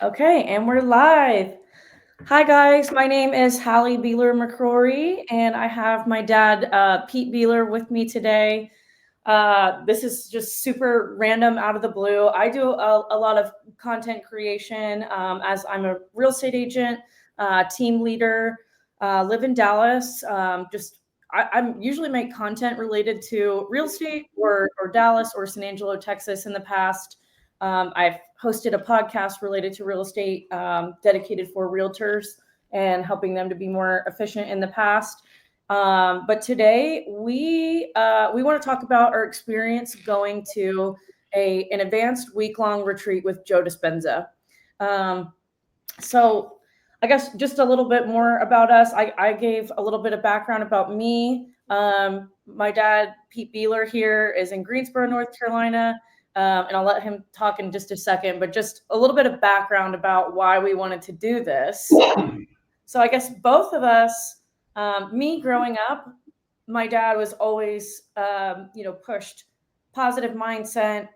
Okay, and we're live. Hi, guys. My name is Hallie Beeler McCrory, and I have my dad, Pete Beeler, with me today. This is just super random out of the blue. I do a lot of content creation as I'm a real estate agent, team leader, live in Dallas. I'm usually make content related to real estate or Dallas or San Angelo, Texas in the past. I've hosted a podcast related to real estate dedicated for realtors and helping them to be more efficient in the past. But today we want to talk about our experience going to an advanced week-long retreat with Joe Dispenza. Um, so I guess just a little bit more about us. I gave a little bit of background about me. My dad, Pete Beeler, here is in Greensboro, North Carolina. And I'll let him talk in just a second, but just a little bit of background about why we wanted to do this. So I guess both of us, me growing up, my dad was always, pushed positive mindset,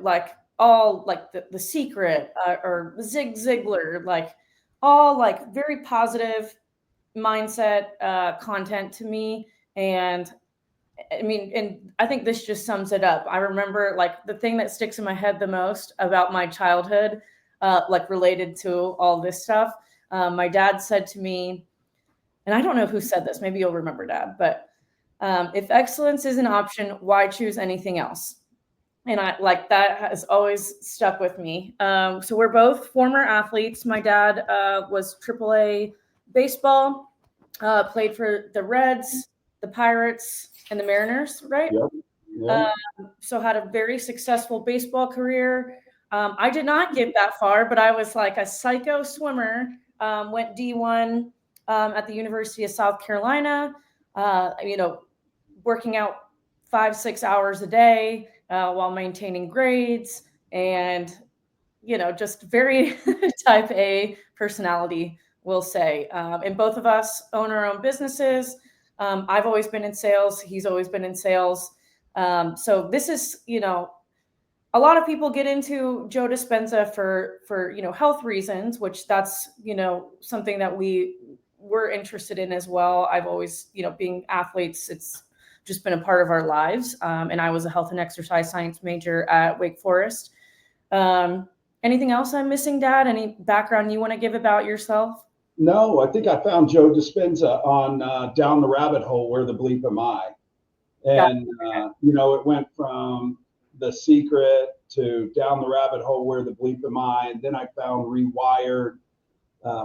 like all like the Secret or Zig Ziglar, like all like very positive mindset content to me. And and I think this just sums it up. I remember like the thing that sticks in my head the most about my childhood, like related to all this stuff. My dad said to me, and I don't know who said this, maybe you'll remember, Dad, but if excellence is an option, why choose anything else? And I like that has always stuck with me. So we're both former athletes. My dad was AAA baseball, played for the Reds, the Pirates, and the Mariners, right? Yep. Yep. So had a very successful baseball career. I did not get that far, but I was like a psycho swimmer. Went D1 at the University of South Carolina. Working out 5-6 hours a day while maintaining grades, and just very type A personality, we'll say. And both of us own our own businesses. I've always been in sales. He's always been in sales. So this is, a lot of people get into Joe Dispenza for health reasons, which that's something that we're interested in as well. I've always being athletes, it's just been a part of our lives. And I was a health and exercise science major at Wake Forest. Anything else I'm missing, Dad? Any background you want to give about yourself? No, I think I found Joe Dispenza on Down the Rabbit Hole, Where the Bleep Am I? Got And, it went from The Secret to Down the Rabbit Hole, Where the Bleep Am I? And then I found Rewired,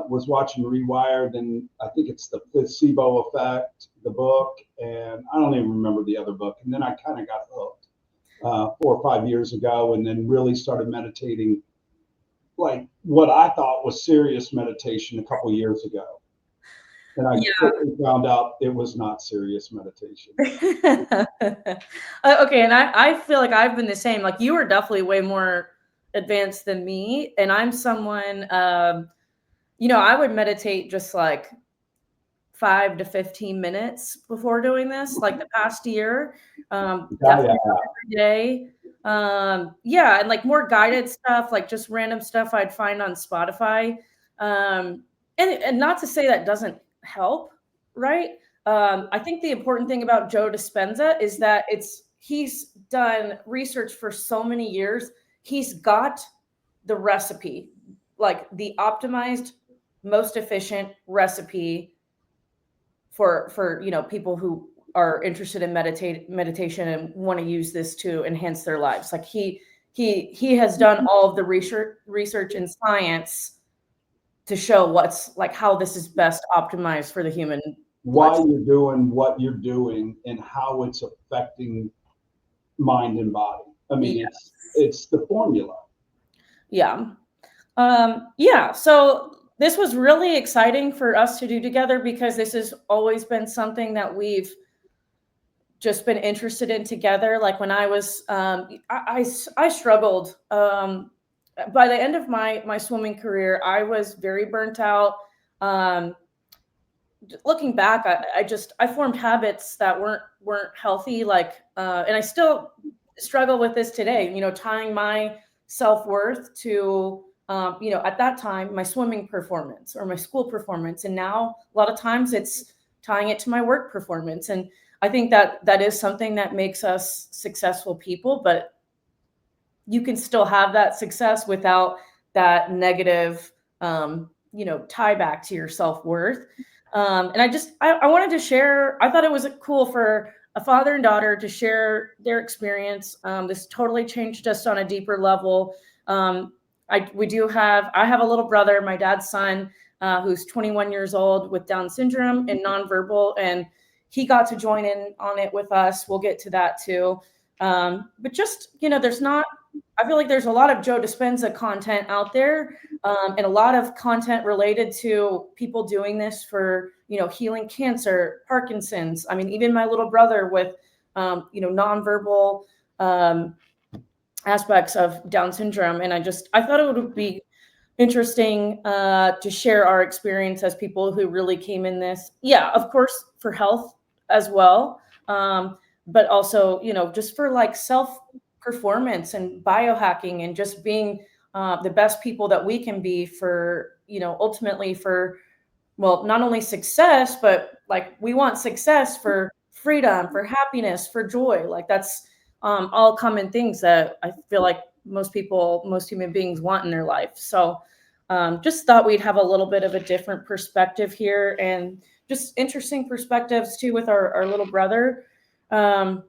was watching Rewired, and I think it's The Placebo Effect, the book. And I don't even remember the other book. And then I kind of got hooked 4 or 5 years ago, and then really started meditating, like what I thought was serious meditation, a couple of years ago. And I Yeah. quickly found out it was not serious meditation. Okay, and I feel like I've been the same. Like you are definitely way more advanced than me, and I'm someone. I would meditate just like 5 to 15 minutes before doing this, like the past year. Yeah. Definitely every day. Yeah, and like more guided stuff, like just random stuff I'd find on Spotify. And not to say that doesn't help, right? I think the important thing about Joe Dispenza is that he's done research for so many years. He's got the recipe, like the optimized, most efficient recipe for people who are interested in meditation and want to use this to enhance their lives. Like he has done all of the research and science to show what's like how this is best optimized for the human Why life. you're doing what you're doing and how it's affecting mind and body. I mean, Yeah. it's the formula. Yeah. Yeah. So this was really exciting for us to do together because this has always been something that we've just been interested in together. Like when I was, I struggled. By the end of my swimming career, I was very burnt out. Um, Looking back, I formed habits that weren't healthy. Like, and I still struggle with this today. Tying my self-worth to, at that time, my swimming performance or my school performance. And now a lot of times it's tying it to my work performance. And I think that is something that makes us successful people, but you can still have that success without that negative, tie back to your self-worth. And I wanted to share, I thought it was cool for a father and daughter to share their experience. This totally changed us on a deeper level. I have a little brother, my dad's son, who's 21 years old with Down syndrome and nonverbal, and he got to join in on it with us. We'll get to that too. But just, I feel like there's a lot of Joe Dispenza content out there, and a lot of content related to people doing this for, healing cancer, Parkinson's. I mean, even my little brother with, nonverbal aspects of Down syndrome. And I thought it would be interesting to share our experience as people who really came in this. Yeah, of course, for health as well. But also, just for like self performance and biohacking and just being the best people that we can be for, ultimately for, well, not only success, but like we want success for freedom, for happiness, for joy. Like that's all common things that I feel like most human beings want in their life. So just thought we'd have a little bit of a different perspective here and just interesting perspectives too with our little brother. But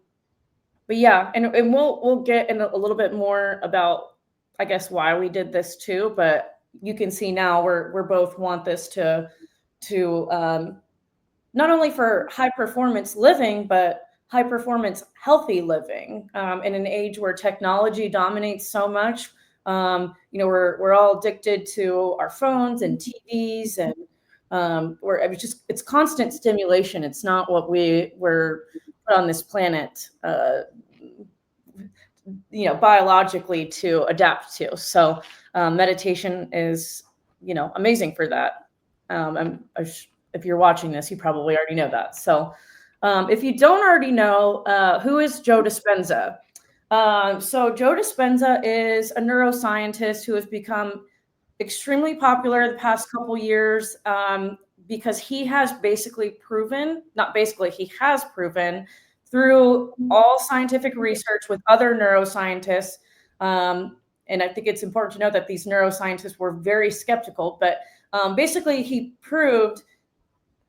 yeah, and we'll get in a little bit more about, I guess, why we did this too. But you can see now we're both want this to not only for high performance living, but high performance healthy living in an age where technology dominates so much. We're all addicted to our phones and TVs, and it's constant stimulation. It's not what we were put on this planet, biologically to adapt to. So meditation is, amazing for that. If you're watching this, you probably already know that. So if you don't already know, who is Joe Dispenza? So Joe Dispenza is a neuroscientist who has become extremely popular the past couple years because he has he has proven through all scientific research with other neuroscientists. And I think it's important to know that these neuroscientists were very skeptical, but basically he proved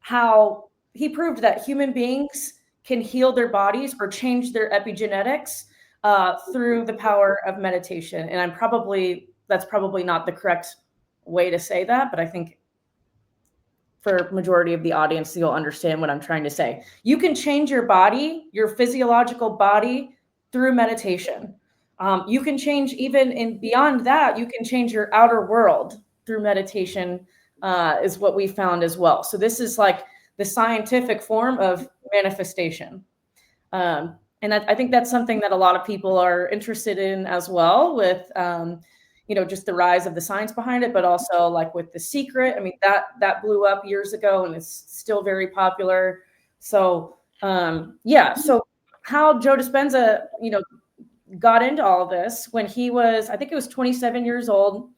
that human beings can heal their bodies or change their epigenetics through the power of meditation. And that's probably not the correct way to say that, but I think for majority of the audience, you'll understand what I'm trying to say. You can change your body, your physiological body, through meditation. You can change beyond that, you can change your outer world through meditation, is what we found as well. So this is like the scientific form of manifestation. And I think that's something that a lot of people are interested in as well with, just the rise of the science behind it, but also like with The Secret. I mean, that blew up years ago and is still very popular. So, so how Joe Dispenza, got into all this when he was, I think it was 27 years old.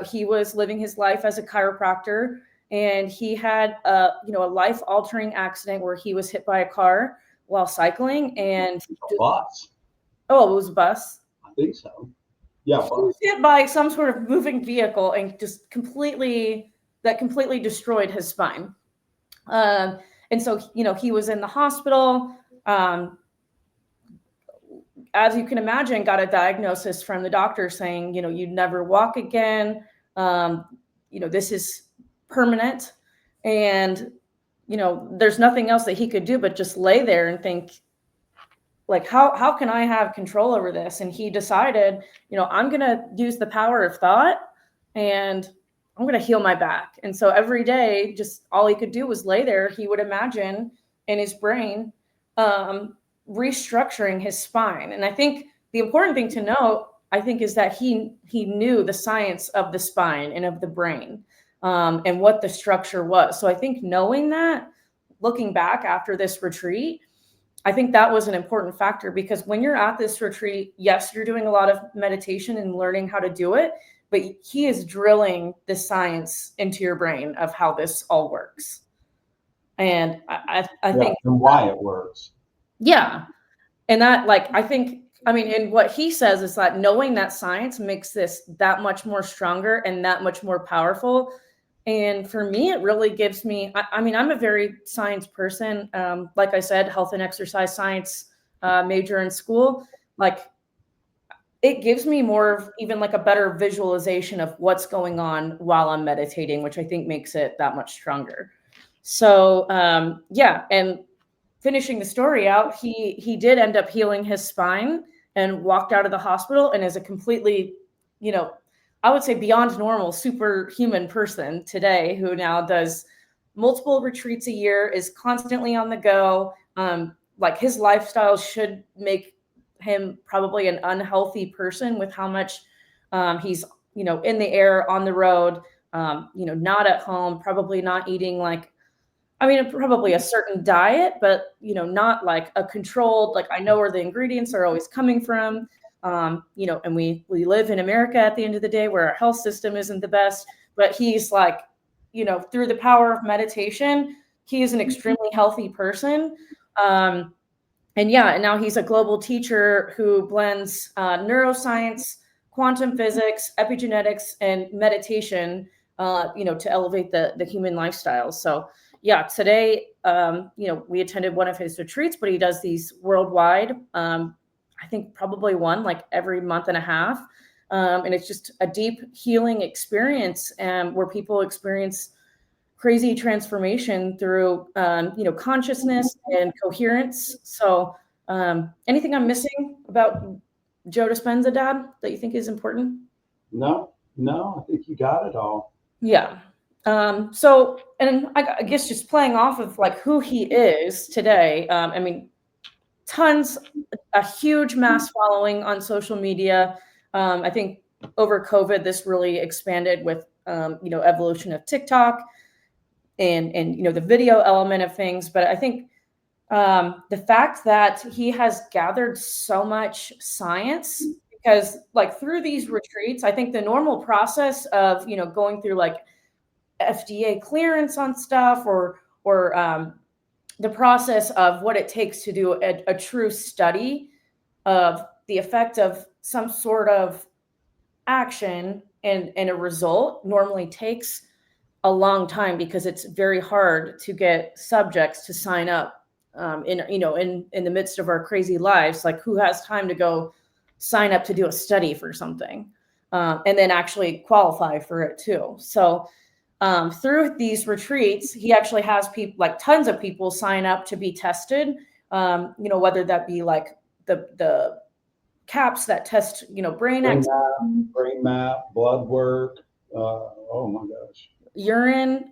He was living his life as a chiropractor, and he had a life-altering accident where he was hit by a car while cycling. And a bus. Oh, it was a bus? I think so. Yeah. He was hit by some sort of moving vehicle and just completely destroyed his spine. And so, he was in the hospital. As you can imagine, got a diagnosis from the doctor saying, you'd never walk again. This is permanent. And, there's nothing else that he could do but just lay there and think, like, how can I have control over this? And he decided, I'm going to use the power of thought and I'm going to heal my back. And so every day, just all he could do was lay there. He would imagine in his brain, restructuring his spine. And I think the important thing to note, is that he knew the science of the spine and of the brain, and what the structure was. So I think knowing that, looking back after this retreat, I think that was an important factor, because when you're at this retreat, yes, you're doing a lot of meditation and learning how to do it, but he is drilling the science into your brain of how this all works. And I think, and why it works. yeah. And that, like, I think, I mean, and what he says is that knowing that science makes this that much more stronger and that much more powerful. And for me, it really gives me, I mean, I'm a very science person. Like I said, health and exercise science major in school. Like, it gives me more of even like a better visualization of what's going on while I'm meditating, which I think makes it that much stronger. So yeah, and finishing the story out, he did end up healing his spine and walked out of the hospital and is a completely, you know, I would say beyond normal, superhuman person today, who now does multiple retreats a year, is constantly on the go. Like, his lifestyle should make him probably an unhealthy person with how much he's, you know, in the air, on the road, you know, not at home, probably not eating like, I mean, probably a certain diet, but, you know, not like a controlled, like, I know where the ingredients are always coming from. You know, and we live in America at the end of the day, where our health system isn't the best, but he's like, you know, through the power of meditation, he is an extremely healthy person. And yeah, and now he's a global teacher who blends neuroscience, quantum physics, epigenetics, and meditation, you know, to elevate the human lifestyle. So yeah, today, you know, we attended one of his retreats, but he does these worldwide. I think probably one like every month and a half. And it's just a deep healing experience, where people experience crazy transformation through, you know, consciousness and coherence. So anything I'm missing about Joe Dispenza, Dad, that you think is important? No, I think you got it all. Yeah. So, and I guess just playing off of like who he is today, I mean, tons, a huge mass following on social media. I think over COVID, this really expanded with, you know, evolution of TikTok and, you know, the video element of things. But I think the fact that he has gathered so much science, because like through these retreats, I think the normal process of, you know, going through like FDA clearance on stuff, or the process of what it takes to do a true study of the effect of some sort of action and a result normally takes a long time, because it's very hard to get subjects to sign up, in, you know, in the midst of our crazy lives. Like, who has time to go sign up to do a study for something, and then actually qualify for it too? So through these retreats, he actually has people, like tons of people, sign up to be tested. You know, whether that be like the caps that test, you know, brain activity, brain map, blood work. Oh my gosh. urine,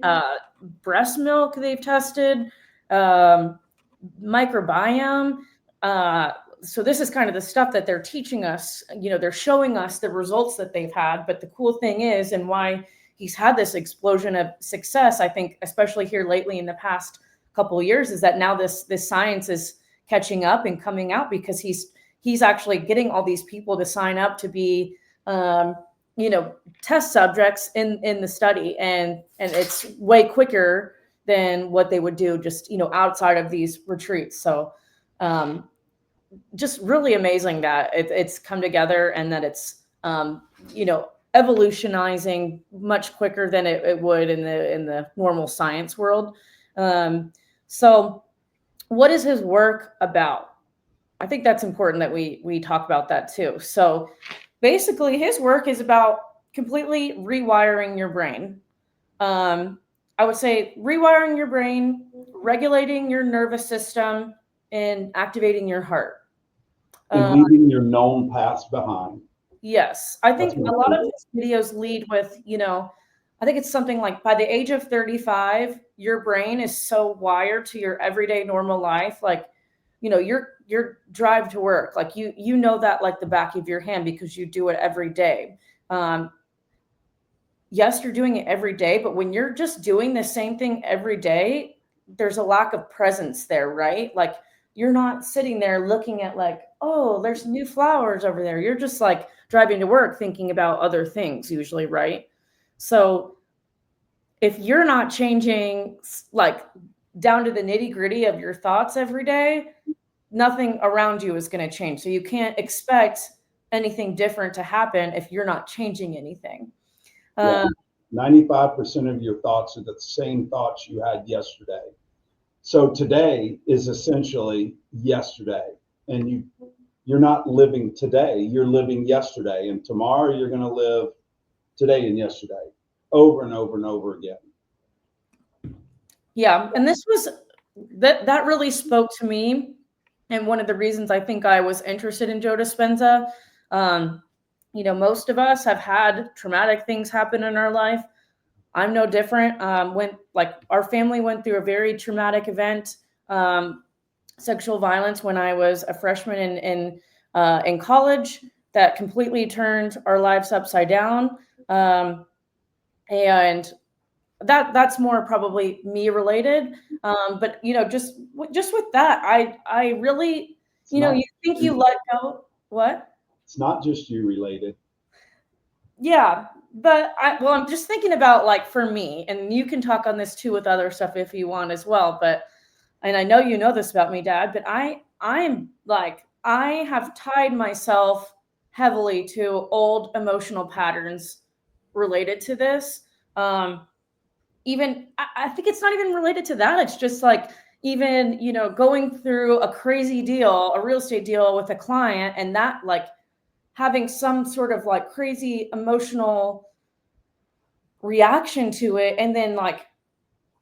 breast milk they've tested, um, microbiome. So this is kind of the stuff that they're teaching us. You know, they're showing us the results that they've had. But the cool thing is, and why he's had this explosion of success, I think, especially here lately in the past couple of years, is that now this science is catching up and coming out, because he's actually getting all these people to sign up to be, you know, test subjects in the study, and it's way quicker than what they would do just, you know, outside of these retreats. So just really amazing that it's come together, and that it's, you know, evolutionizing much quicker than it would in the normal science world. So what is his work about? I think that's important that we talk about that too. So basically, his work is about completely rewiring your brain. I would say rewiring your brain, regulating your nervous system, and activating your heart. And leaving your known past behind. Yes, I think a lot of his videos lead with, you know, I think it's something like by the age of 35, your brain is so wired to your everyday normal life, like, you know, your drive to work, like you know that like the back of your hand, because you do it every day. Yes, you're doing it every day, but when you're just doing the same thing every day, there's a lack of presence there, right? Like, you're not sitting there looking at like, oh, there's new flowers over there. You're just like driving to work thinking about other things usually, right? So if you're not changing like down to the nitty-gritty of your thoughts every day, nothing around you is going to change. So you can't expect anything different to happen if you're not changing anything. Yeah. 95% of your thoughts are the same thoughts you had yesterday. So today is essentially yesterday, and you're not living today, you're living yesterday, and tomorrow you're going to live today and yesterday over and over and over again. Yeah, and this was that really spoke to me, and one of the reasons I think I was interested in Joe Dispenza. Most of us have had traumatic things happen in our life. I'm no different. When like our family went through a very traumatic event, sexual violence when I was a freshman in college, that completely turned our lives upside down, and that's more probably me related. But just with that, I really, you think you let go. What? It's not just you related. Yeah, but I'm just thinking about like for me, and you can talk on this too with other stuff if you want as well. But and I know you know this about me, Dad, but I'm like I have tied myself heavily to old emotional patterns related to this. Even I think it's not even related to that. It's just like even going through a crazy deal, a real estate deal with a client, and that like having some sort of like crazy emotional reaction to it, and then like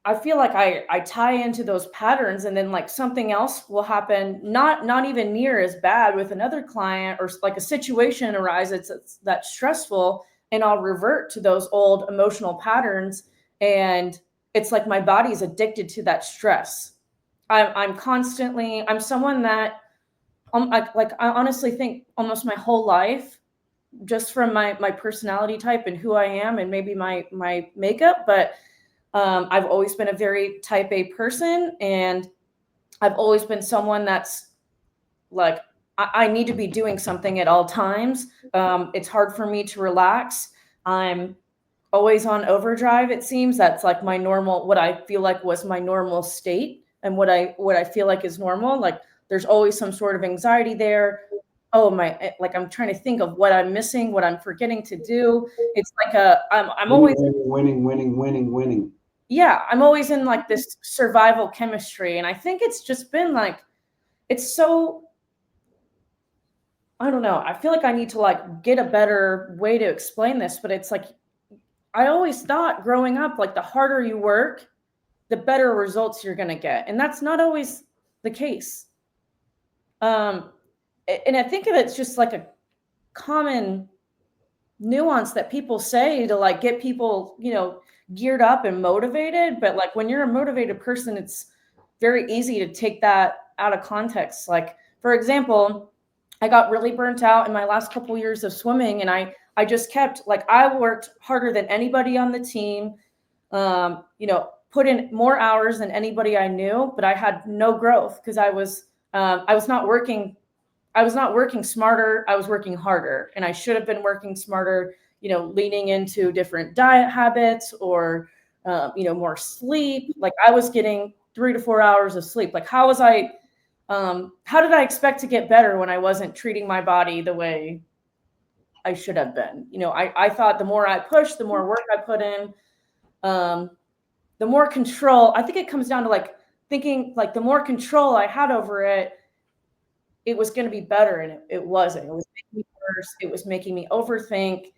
I feel like I tie into those patterns, and then like something else will happen, not even near as bad with another client, or like a situation arises that's stressful, and I'll revert to those old emotional patterns, and it's like my body's addicted to that stress. I'm someone that I honestly think almost my whole life, just from my personality type and who I am, and maybe my makeup, but I've always been a very type A person, and I've always been someone that's like, I need to be doing something at all times. It's hard for me to relax. I'm always on overdrive. It seems that's like my normal, what I feel like was my normal state, and what I feel like is normal. Like there's always some sort of anxiety there. Oh my, like I'm trying to think of what I'm missing, what I'm forgetting to do. It's like I'm always winning. Yeah, I'm always in like this survival chemistry. And I think it's just been like, it's so, I don't know. I feel like I need to like get a better way to explain this, but it's like, I always thought growing up, like the harder you work, the better results you're going to get. And that's not always the case. And I think of it's just like a common nuance that people say to like get people, geared up and motivated. But like when you're a motivated person, it's very easy to take that out of context. Like, for example, I got really burnt out in my last couple years of swimming, and I just kept like I worked harder than anybody on the team, put in more hours than anybody I knew, but I had no growth because I was not working. I was not working smarter. I was working harder, and I should have been working smarter, leaning into different diet habits, or, more sleep. Like I was getting 3 to 4 hours of sleep. Like how did I expect to get better when I wasn't treating my body the way I should have been? I thought the more I pushed, the more work I put in, the more control. I think it comes down to like thinking like the more control I had over it, it was going to be better, and it wasn't. It was making me worse. It was making me overthink.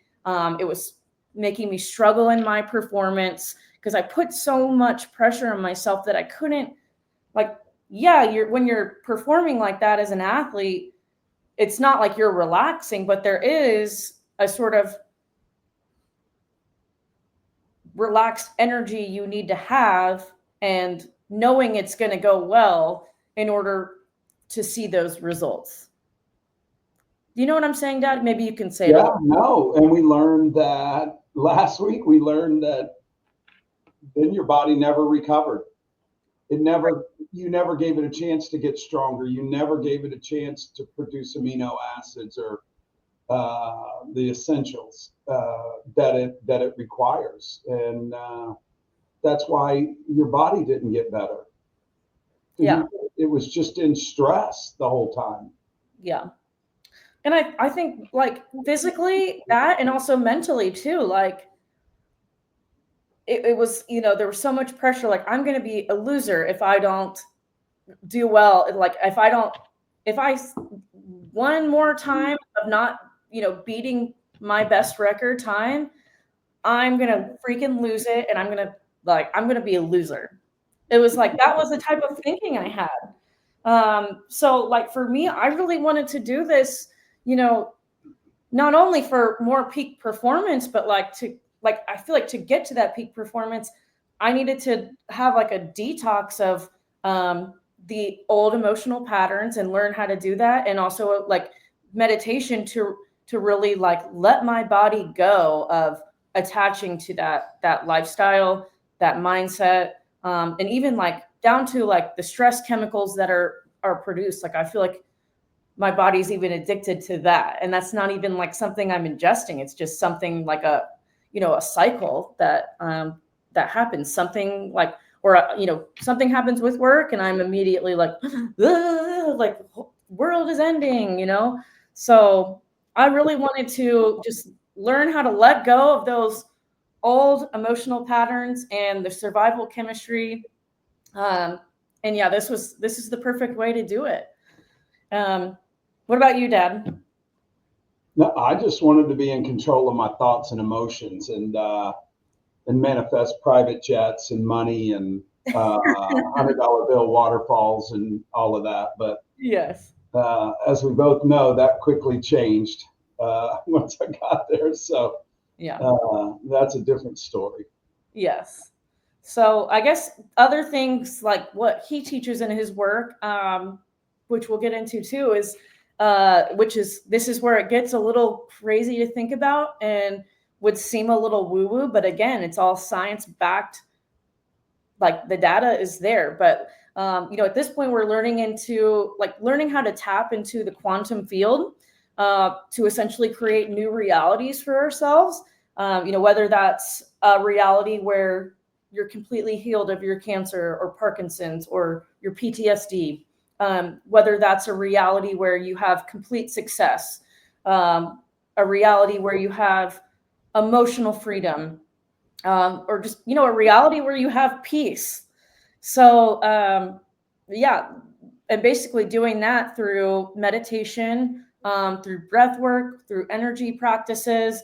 It was making me struggle in my performance because I put so much pressure on myself that I couldn't, like, yeah, when you're performing like that as an athlete, it's not like you're relaxing, but there is a sort of relaxed energy you need to have, and knowing it's going to go well in order to see those results. Do you know what I'm saying, Dad? Maybe you can say it. Yeah, no. And we learned that last week. We learned that then your body never recovered. You never gave it a chance to get stronger. You never gave it a chance to produce amino acids or the essentials that it requires, and that's why your body didn't get better. Yeah. It was just in stress the whole time. Yeah. And I think like physically that, and also mentally too, like it was, there was so much pressure. Like, I'm going to be a loser if I don't do well. Like, if I one more time of not, beating my best record time, I'm going to freaking lose it. And I'm going to be a loser. It was like, that was the type of thinking I had. So like for me, I really wanted to do this, not only for more peak performance, but I feel like to get to that peak performance, I needed to have like a detox of the old emotional patterns and learn how to do that. And also like meditation to really like let my body go of attaching to that lifestyle, that mindset, and even like down to like the stress chemicals that are produced. Like, I feel like my body's even addicted to that, and that's not even like something I'm ingesting. It's just something like a cycle that happens. Something like, or something happens with work, and I'm immediately like, like world is ending. So I really wanted to just learn how to let go of those old emotional patterns and the survival chemistry. And yeah, this is the perfect way to do it. What about you, Dad? No, I just wanted to be in control of my thoughts and emotions, and manifest private jets and money and $100 bill waterfalls and all of that. But Yes. as we both know, that quickly changed once I got there. So Yeah. that's a different story. Yes. So I guess other things like what he teaches in his work, which we'll get into too, is this is where it gets a little crazy to think about and would seem a little woo woo, but again, it's all science backed. Like, the data is there, but at this point, we're learning how to tap into the quantum field to essentially create new realities for ourselves. Whether that's a reality where you're completely healed of your cancer or Parkinson's or your PTSD, whether that's a reality where you have complete success, a reality where you have emotional freedom, or just a reality where you have peace. So yeah, and basically doing that through meditation, through breath work, through energy practices,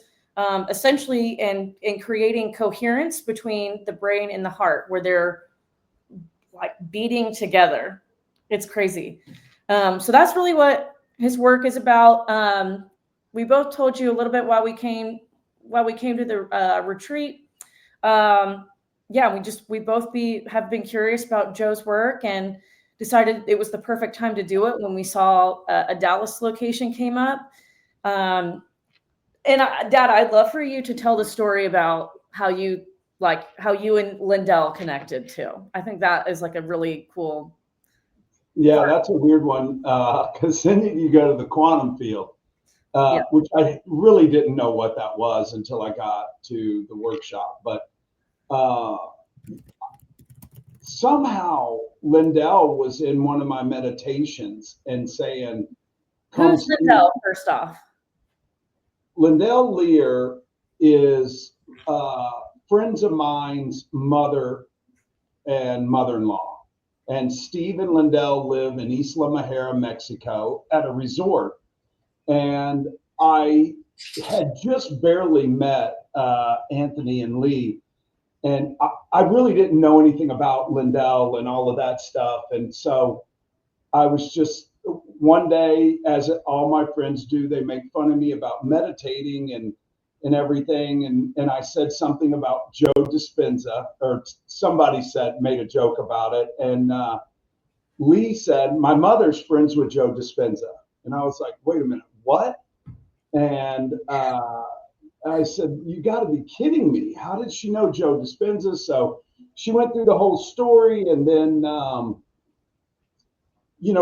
essentially, and creating coherence between the brain and the heart, where they're like beating together. It's crazy. So that's really what his work is about. We both told you a little bit why we came to the retreat. Yeah, have been curious about Joe's work and decided it was the perfect time to do it when we saw a Dallas location came up. Dad, I'd love for you to tell the story about how you and Lindell connected too. I think that is like a really cool Yeah, part. that's a weird one because then you go to the quantum field, Yeah. which I really didn't know what that was until I got to the workshop. But uh, somehow Lindell was in one of my meditations and saying, "Come Who's see." Lindell, first off? Lindell Lear is friends of mine's mother and mother-in-law. And Steve and Lindell live in Isla Majera, Mexico, at a resort. And I had just barely met Anthony and Lee, and I really didn't know anything about Lindell and all of that stuff. And so I was just one day, as all my friends do, they make fun of me about meditating and everything. And I said something about Joe Dispenza, or somebody made a joke about it. And Lee said, my mother's friends with Joe Dispenza. And I was like, wait a minute, what? And I said, you got to be kidding me. How did she know Joe Dispenza? So she went through the whole story, and then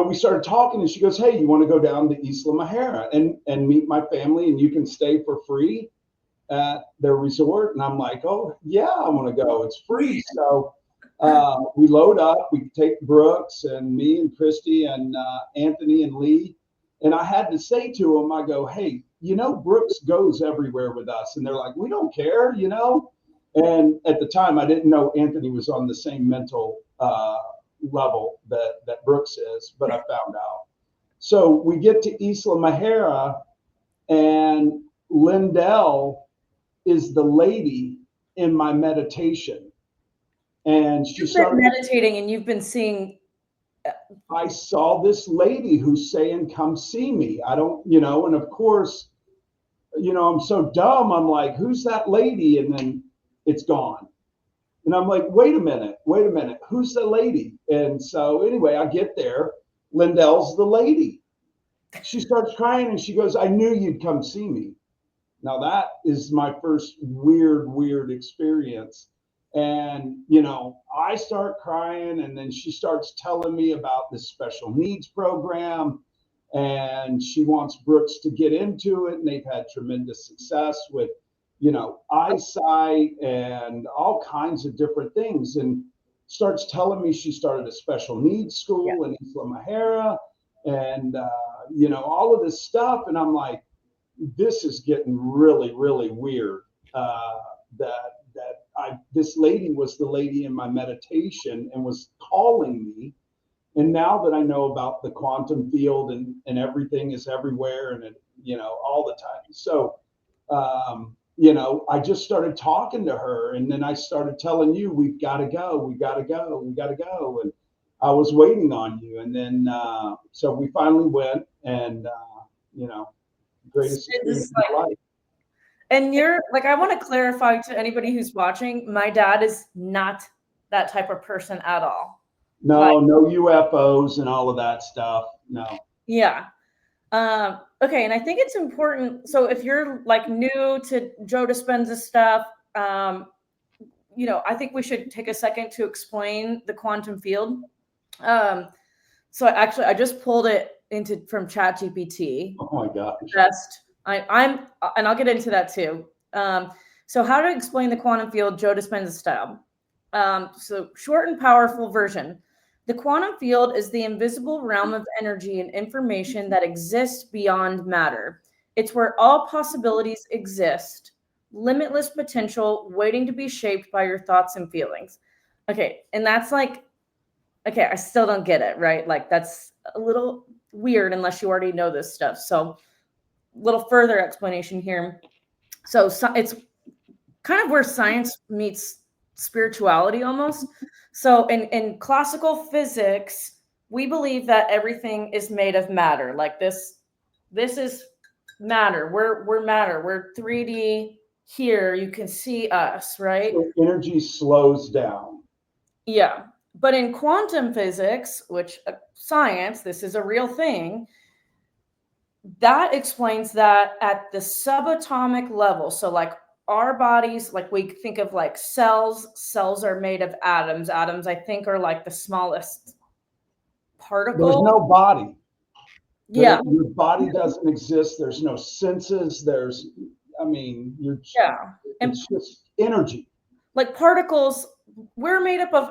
we started talking, and she goes, "Hey, you want to go down to Isla Mahara and meet my family, and you can stay for free at their resort?" And I'm like, "Oh yeah, I want to go. It's free." So we load up. We take Brooks and me and Christy and Anthony and Lee. And I had to say to them, I go, "Hey, Brooks goes everywhere with us." And they're like, "We don't care." And at the time, I didn't know Anthony was on the same mental level that Brooks is, but I found out. So we get to Isla Mahara, and Lindell is the lady in my meditation. And she You've been started meditating and you've been seeing. I saw this lady who's saying, "Come see me." I don't, and of course, I'm so dumb. I'm like, "Who's that lady?" And then it's gone. And I'm like, wait a minute, who's the lady? And so anyway, I get there. Lindell's the lady. She starts crying and she goes, "I knew you'd come see me." Now that is my first weird experience. And, I start crying, and then she starts telling me about this special needs program, and she wants Brooks to get into it. And they've had tremendous success with, eyesight and all kinds of different things. And starts telling me she started a special needs school in Isla Mahara and, all of this stuff. And I'm like, this is getting really weird. This lady was the lady in my meditation and was calling me. And now that I know about the quantum field and everything is everywhere and all the time. So I just started talking to her, and then I started telling you, "We've got to go, we got to go, we got to go." And I was waiting on you. And then so we finally went, and greatest experience of my life. And you're like, I want to clarify to anybody who's watching, my dad is not that type of person at all. No, no UFOs and all of that stuff. No. Yeah. Okay. And I think it's important. So if you're like new to Joe Dispenza stuff, I think we should take a second to explain the quantum field. So actually, I just pulled it from ChatGPT. Oh my gosh. I'm, and I'll get into that too. So how to explain the quantum field, Joe Dispenza style. So short and powerful version. The quantum field is the invisible realm of energy and information that exists beyond matter. It's where all possibilities exist, limitless potential waiting to be shaped by your thoughts and feelings. Okay, and that's like, okay, I still don't get it, right? Like that's a little weird unless you already know this stuff. So little further explanation here. So it's kind of where science meets spirituality almost. So in classical physics, we believe that everything is made of matter. Like this is matter. We're matter. We're 3D here. You can see us, right? So energy slows down. Yeah. But in quantum physics, which science, this is a real thing, that explains that at the subatomic level. So like our bodies, like we think of like cells are made of atoms. Atoms, I think, are like the smallest particle. There's no body. Yeah. Your body doesn't exist. There's no senses. It's just energy. Like particles,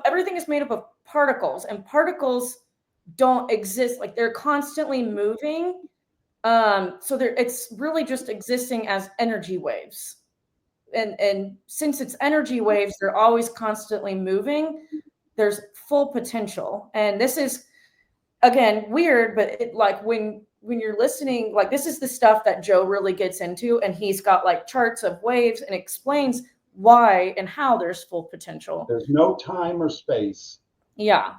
everything is made up of particles, and particles don't exist. Like they're constantly moving. So it's really just existing as energy waves. And since it's energy waves, they're always constantly moving. There's full potential. And this is, again, weird, but like when you're listening, like this is the stuff that Joe really gets into, and he's got like charts of waves and explains why and how there's full potential. There's no time or space. Yeah.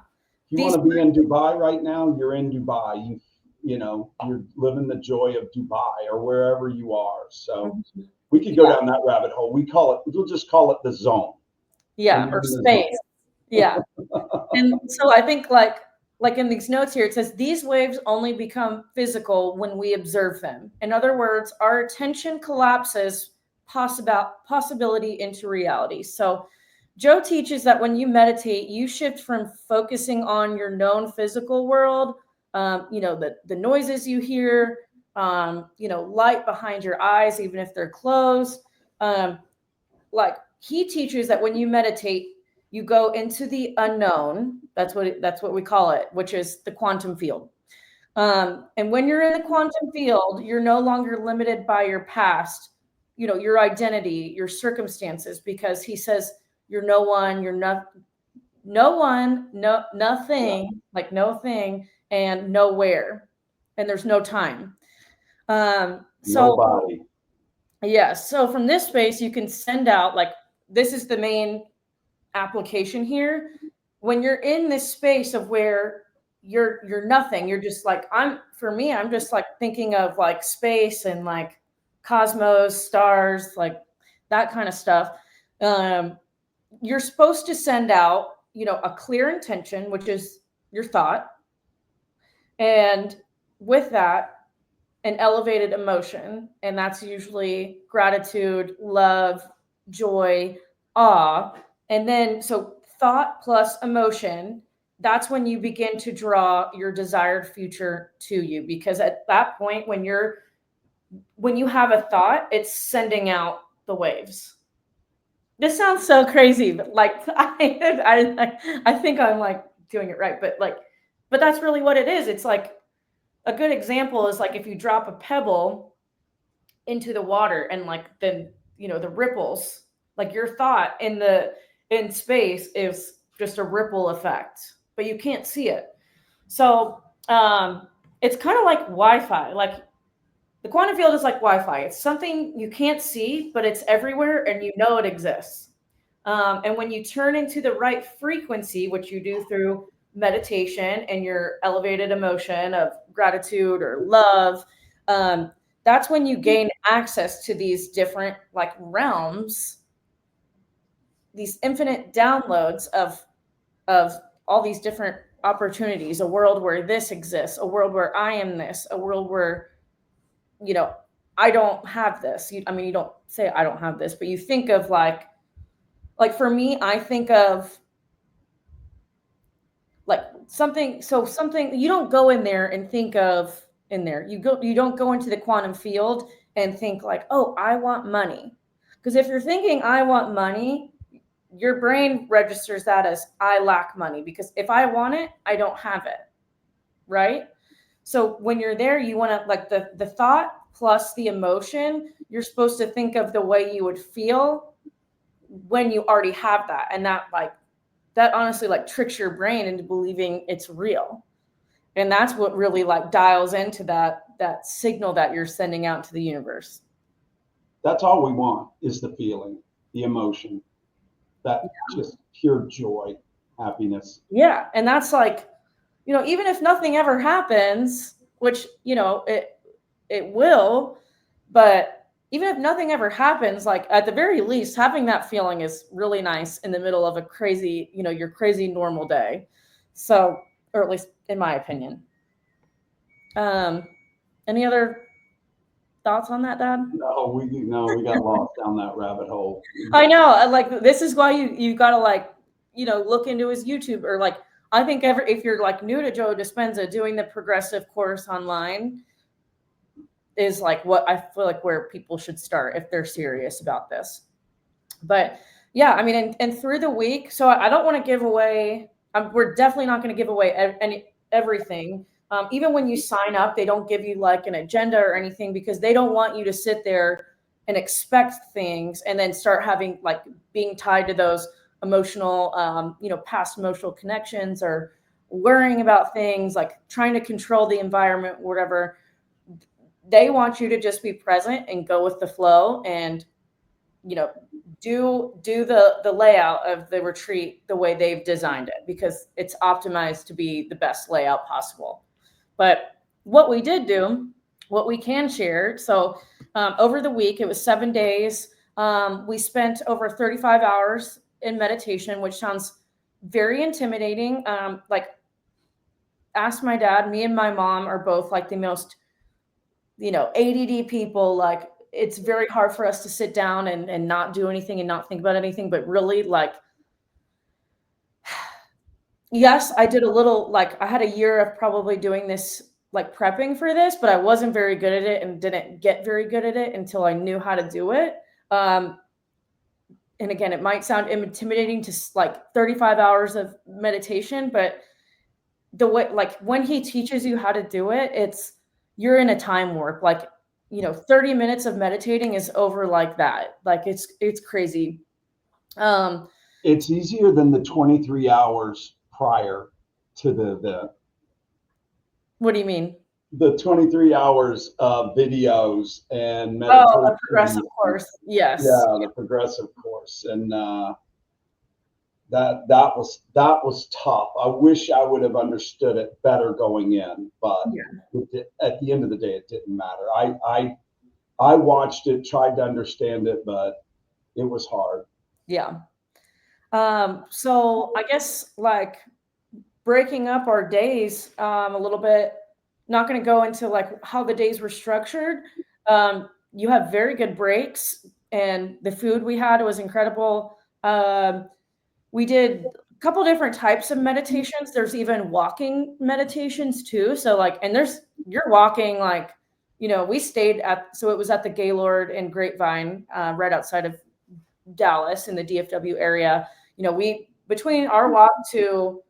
If you want to be in Dubai right now, you're in Dubai. You're living the joy of Dubai or wherever you are. So we could go down that rabbit hole. We'll just call it the zone. Yeah, or space. Yeah. And so I think like in these notes here, it says these waves only become physical when we observe them. In other words, our attention collapses possibility into reality. So Joe teaches that when you meditate, you shift from focusing on your known physical world, the noises you hear, light behind your eyes, even if they're closed. Um, like he teaches that when you meditate, you go into the unknown. That's what we call it, which is the quantum field. And when you're in the quantum field, you're no longer limited by your past, your identity, your circumstances, because he says you're no one, you're not, no one, no nothing, like no thing, and nowhere, and there's no time. So Nobody. yeah, so from this space, you can send out like this is the main application here. When you're in this space of where you're nothing, you're just like I'm just like thinking of like space and like cosmos, stars, like that kind of stuff. Um, you're supposed to send out, a clear intention, which is your thought, and with that, an elevated emotion, and that's usually gratitude, love, joy, awe. And then, so thought plus emotion, that's when you begin to draw your desired future to you. Because at that point, when you have a thought, it's sending out the waves. This sounds so crazy, but like I think I'm like doing it right, but that's really what it is. It's like a good example is like if you drop a pebble into the water and like then the ripples, like your thought in space is just a ripple effect, but you can't see it. So it's kind of like Wi-Fi. Like the quantum field is like Wi-Fi. It's something you can't see, but it's everywhere and it exists. And when you turn into the right frequency, which you do through meditation and your elevated emotion of gratitude or love, that's when you gain access to these different like realms, these infinite downloads of all these different opportunities, a world where this exists, a world where I am this, a world where you know I don't have this. You don't say I don't have this, but you think of like for me, I think of like something you don't go in there and think of in there. You don't go into the quantum field and think like, "Oh, I want money." Because if you're thinking I want money, your brain registers that as I lack money because if I want it, I don't have it, right? So when you're there, you want to like the thought plus the emotion, you're supposed to think of the way you would feel when you already have that, and that honestly like tricks your brain into believing it's real. And that's what really like dials into that signal that you're sending out to the universe. That's all we want is the feeling, the emotion, that just pure joy, happiness. Yeah, and that's like, even if nothing ever happens, which it will, but even if nothing ever happens, like at the very least having that feeling is really nice in the middle of a crazy, your crazy normal day. So, or at least in my opinion. Any other thoughts on that, Dad? No, we got lost down that rabbit hole. I know, like this is why you gotta like, look into his YouTube, or like I think if you're like new to Joe Dispenza, doing the progressive course online is like what I feel like where people should start if they're serious about this. But yeah, and through the week, so I don't want to give away. We're definitely not going to give away everything. Even when you sign up, they don't give you like an agenda or anything because they don't want you to sit there and expect things and then start having like being tied to those emotional, past emotional connections or worrying about things like trying to control the environment, whatever. They want you to just be present and go with the flow and do the layout of the retreat the way they've designed it because it's optimized to be the best layout possible. But what we did do, what we can share, so over the week, it was 7 days. We spent over 35 hours in meditation, which sounds very intimidating. Like, ask my dad, me and my mom are both like the most, ADD people. Like, it's very hard for us to sit down and not do anything and not think about anything, but really like Yes, I did a little, like, I had a year of probably doing this, like, prepping for this, but I wasn't very good at it and didn't get very good at it until I knew how to do it. Um, and again, it might sound intimidating to like 35 hours of meditation, but the way, like, when he teaches you how to do it, it's you're in a time warp. Like, 30 minutes of meditating is over like that. Like, it's crazy. Um, It's easier than the 23 hours prior to the event. what do you mean? The 23 hours of videos and Oh, a progressive meditations. course. Yes. Yeah, the progressive course. And that was tough. I wish I would have understood it better going in, but Yeah. at the end of the day, it didn't matter. I watched it, tried to understand it, but it was hard. Yeah. So I guess, like, breaking up our days a little bit, not going to go into like how the days were structured. You have very good breaks, and the food we had was incredible. We did a couple different types of meditations. There's even walking meditations too. So, like, and you're walking, like, we stayed so it was at the Gaylord in Grapevine, right outside of Dallas in the DFW area. We between our walk to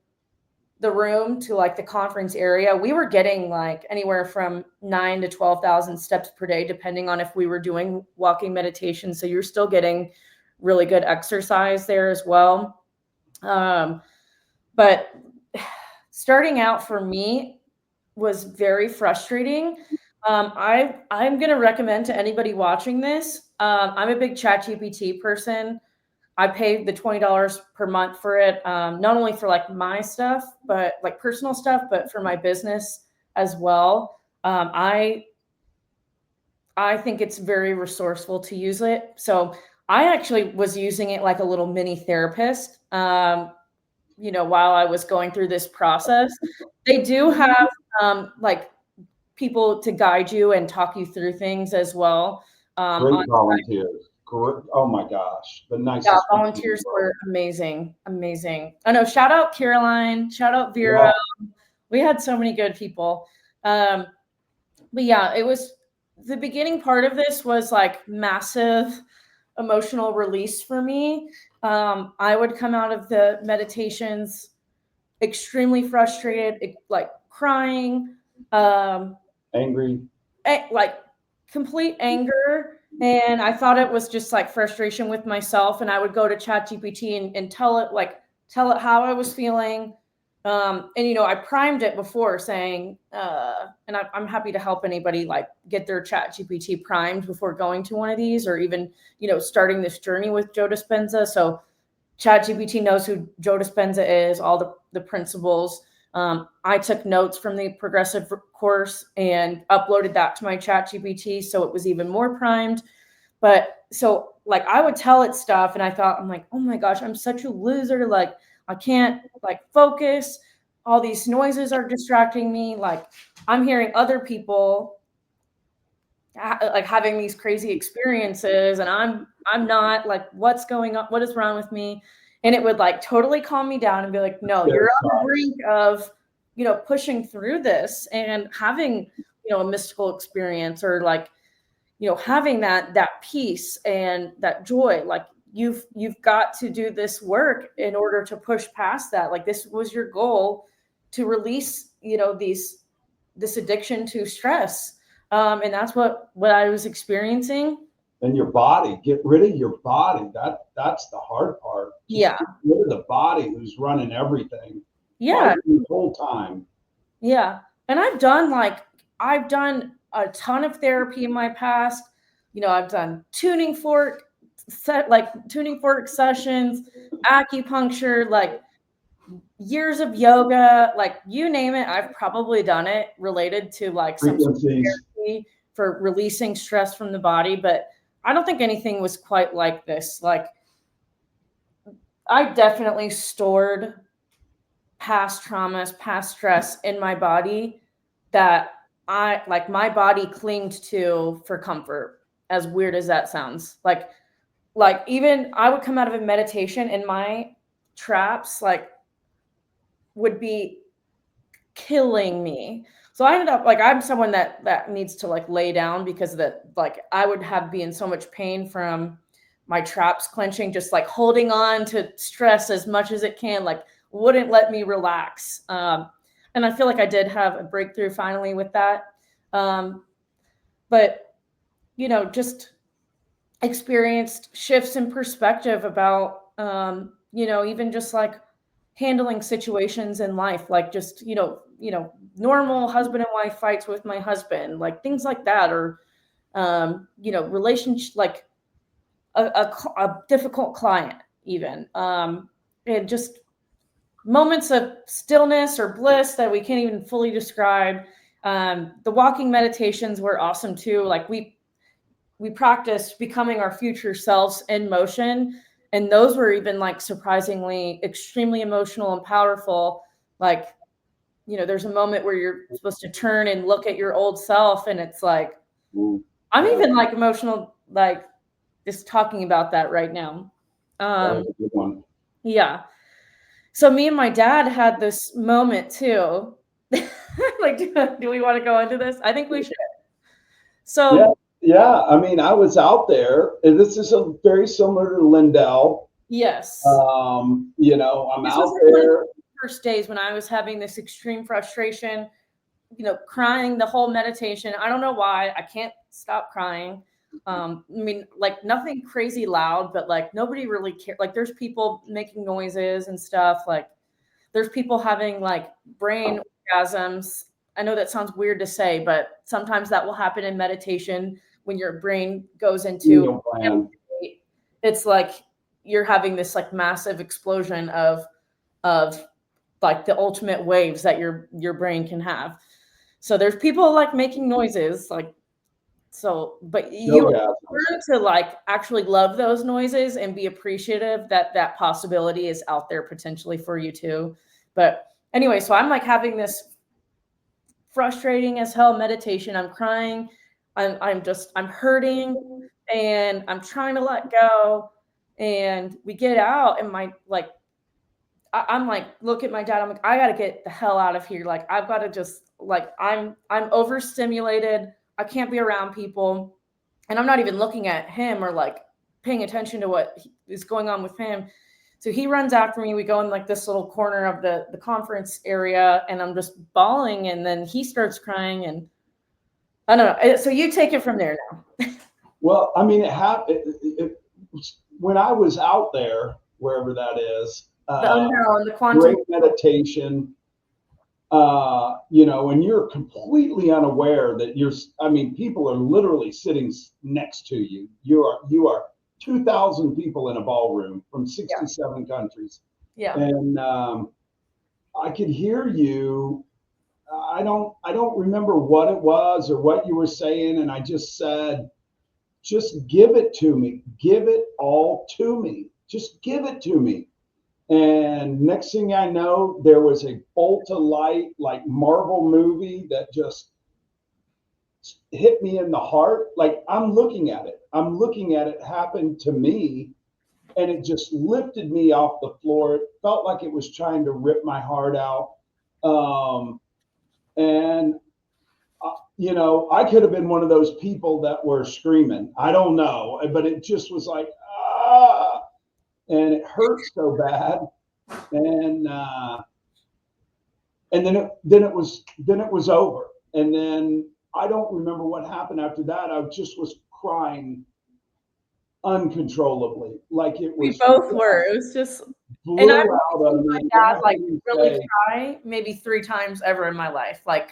the room to like the conference area, we were getting like anywhere from 9 to 12,000 steps per day, depending on if we were doing walking meditation. So you're still getting really good exercise there as well. Um, but starting out for me was very frustrating. I'm going to recommend to anybody watching this. I'm a big ChatGPT person. I pay the $20 per month for it, not only for like my stuff, but like personal stuff, but for my business as well. I think it's very resourceful to use it. So I actually was using it like a little mini therapist. While I was going through this process, they do have like people to guide you and talk you through things as well. Great On volunteers. Great, oh my gosh, the Yeah, nicest people in the volunteers world. were amazing, amazing. I know, shout out Caroline, shout out Vera. Yeah, We had so many good people. Um, but yeah, it was the beginning part of this was like massive emotional release for me. I would come out of the meditations extremely frustrated, like crying, um, angry. like complete anger. And I thought it was just like frustration with myself. And I would go to ChatGPT and tell it how I was feeling. And I primed it before saying, and I'm happy to help anybody like get their ChatGPT primed before going to one of these, or even, starting this journey with Joe Dispenza. So ChatGPT knows who Joe Dispenza is, all the principles. I took notes from the progressive course and uploaded that to my ChatGPT, so it was even more primed. But so, like, I would tell it stuff, and I'm like, oh my gosh, I'm such a loser. Like, I can't like focus. All these noises are distracting me. Like, I'm hearing other people like having these crazy experiences, and I'm not, like, what's going on, what is wrong with me? And it would like totally calm me down and be like, no, It you're on the sucks. brink of pushing through this and having a mystical experience, or like having that peace and that joy. Like, you've got to do this work in order to push past that. Like, this was your goal, to release this addiction to stress. And that's what I was experiencing. And your body, get rid of your body. That's the hard part. Just Yeah. get rid of the body who's running everything, Yeah. fighting the whole time. Yeah. And I've done a ton of therapy in my past. I've done tuning fork sessions, acupuncture, like years of yoga, like you name it, I've probably done it related to like some sort Frequencies. of therapy for releasing stress from the body. But I don't think anything was quite like this. Like, I definitely stored past traumas, past stress in my body that my body clinged to for comfort. As weird as that sounds. Like even I would come out of a meditation and my traps, like would be killing me. So I ended up like I'm someone that needs to like lay down because that like I would have be in so much pain from my traps clenching, just like holding on to stress as much as it can, like wouldn't let me relax. And I feel like I did have a breakthrough finally with that. Um, but just experienced shifts in perspective about even just like handling situations in life, like just normal husband and wife fights with my husband, like things like that, or relationship, like a difficult client even, and just moments of stillness or bliss that we can't even fully describe. The walking meditations were awesome too. Like we practiced becoming our future selves in motion, and those were even like surprisingly extremely emotional and powerful. Like there's a moment where you're supposed to turn and look at your old self, and it's like I'm Yeah, even like emotional, like just talking about that right now. that was a good one. Yeah, so me and my dad had this moment too. Like, do we want to go into this? I think we should. Yeah, So yeah. I mean, I was out there, and this is very similar to Lindell. yes, I'm this was out like one of there. the first days when I was having this extreme frustration, crying the whole meditation. I don't know why. I can't stop crying. I mean, like nothing crazy loud, but like nobody really cared. Like there's people making noises and stuff. Like there's people having like brain orgasms. I know that sounds weird to say, but sometimes that will happen in meditation when your brain goes into Pineal gland. it's like you're having this like massive explosion of like the ultimate waves that your brain can have. So there's people like making noises, like so, but you Orgasms. learn to like actually love those noises and be appreciative that that possibility is out there potentially for you too. But anyway, so I'm like having this frustrating as hell meditation. I'm crying. I'm hurting and I'm trying to let go. And we get out and my like I'm like, look at my dad. I'm like, I gotta get the hell out of here. Like, I've got to just like I'm overstimulated. I can't be around people, and I'm not even looking at him or like paying attention to what is going on with him. So he runs after me. We go in like this little corner of the conference area, and I'm just bawling. And then he starts crying, and I don't know. So you take it from there now. Well, I mean, it happened when I was out there, wherever that is. The unknown, the quantum. Great meditation. And you're completely unaware that I mean, people are literally sitting next to you. You are 2,000 people in a ballroom from 67 countries. Yeah. And I could hear you. I don't remember what it was or what you were saying. And I just said, just give it to me. Give it all to me. Just give it to me. And next thing I know, there was a bolt of light, like Marvel movie, that just hit me in the heart. Like I'm looking at it. I'm looking at it happen to me. And it just lifted me off the floor. It felt like it was trying to rip my heart out. And I could have been one of those people that were screaming. I don't know, but it just was like, ah, and it hurt so bad. And then it was over. And then I don't remember what happened after that. I just was crying uncontrollably, like it We was both were. It was just, and blew I've out seen of my me. And dad I like can really say, cry maybe 3 times ever in my life. Like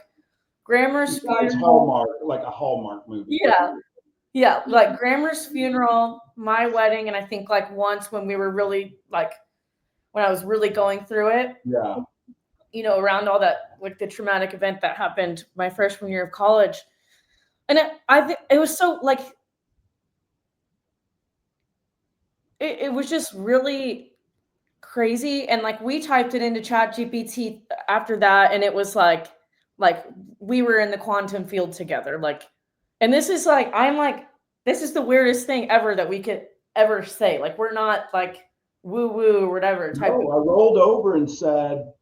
Grammar's besides funeral. Hallmark, like a Hallmark movie. Yeah. Yeah. Like Grammar's funeral, my wedding, and I think like once when we were really like when I was really going through it, Yeah. around all that like the traumatic event that happened my freshman year of college. And I think it was so like it was just really crazy. And like we typed it into chat gpt after that, and it was like we were in the quantum field together, like, and this is like I'm like this is the weirdest thing ever that we could ever say, like we're not like woo woo or whatever type No, of I rolled over and said,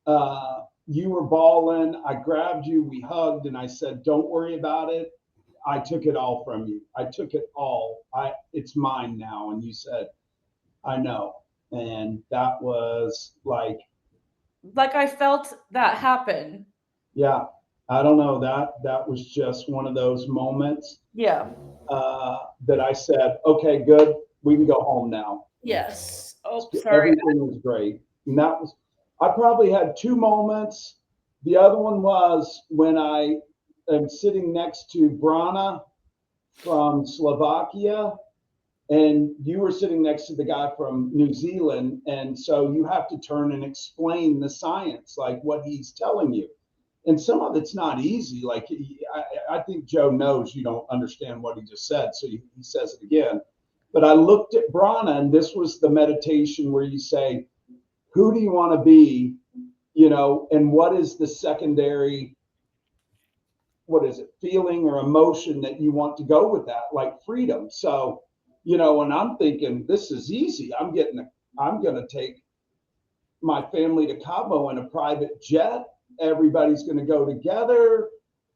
You were bawling. I grabbed you. We hugged, and I said, "Don't worry about it. I took it all from you. I took it all. It's mine now." And you said, "I know." And that was Like I felt that happen. yeah, I don't know, that was just one of those moments Yeah. that I said, "Okay, good. We can go home now." Yes. Oh, sorry. Everything was great. And I probably had two moments. The other one was when I am sitting next to Brana from Slovakia, and you were sitting next to the guy from New Zealand. And so you have to turn and explain the science, like what he's telling you. And some of it's not easy. Like, I think Joe knows you don't understand what he just said. So he says it again. But I looked at Brana, and this was the meditation where you say, who do you want to be, and what is the secondary, what is it, feeling or emotion that you want to go with that, like freedom. So, and I'm thinking, this is easy. I'm going to take my family to Cabo in a private jet. Everybody's going to go together.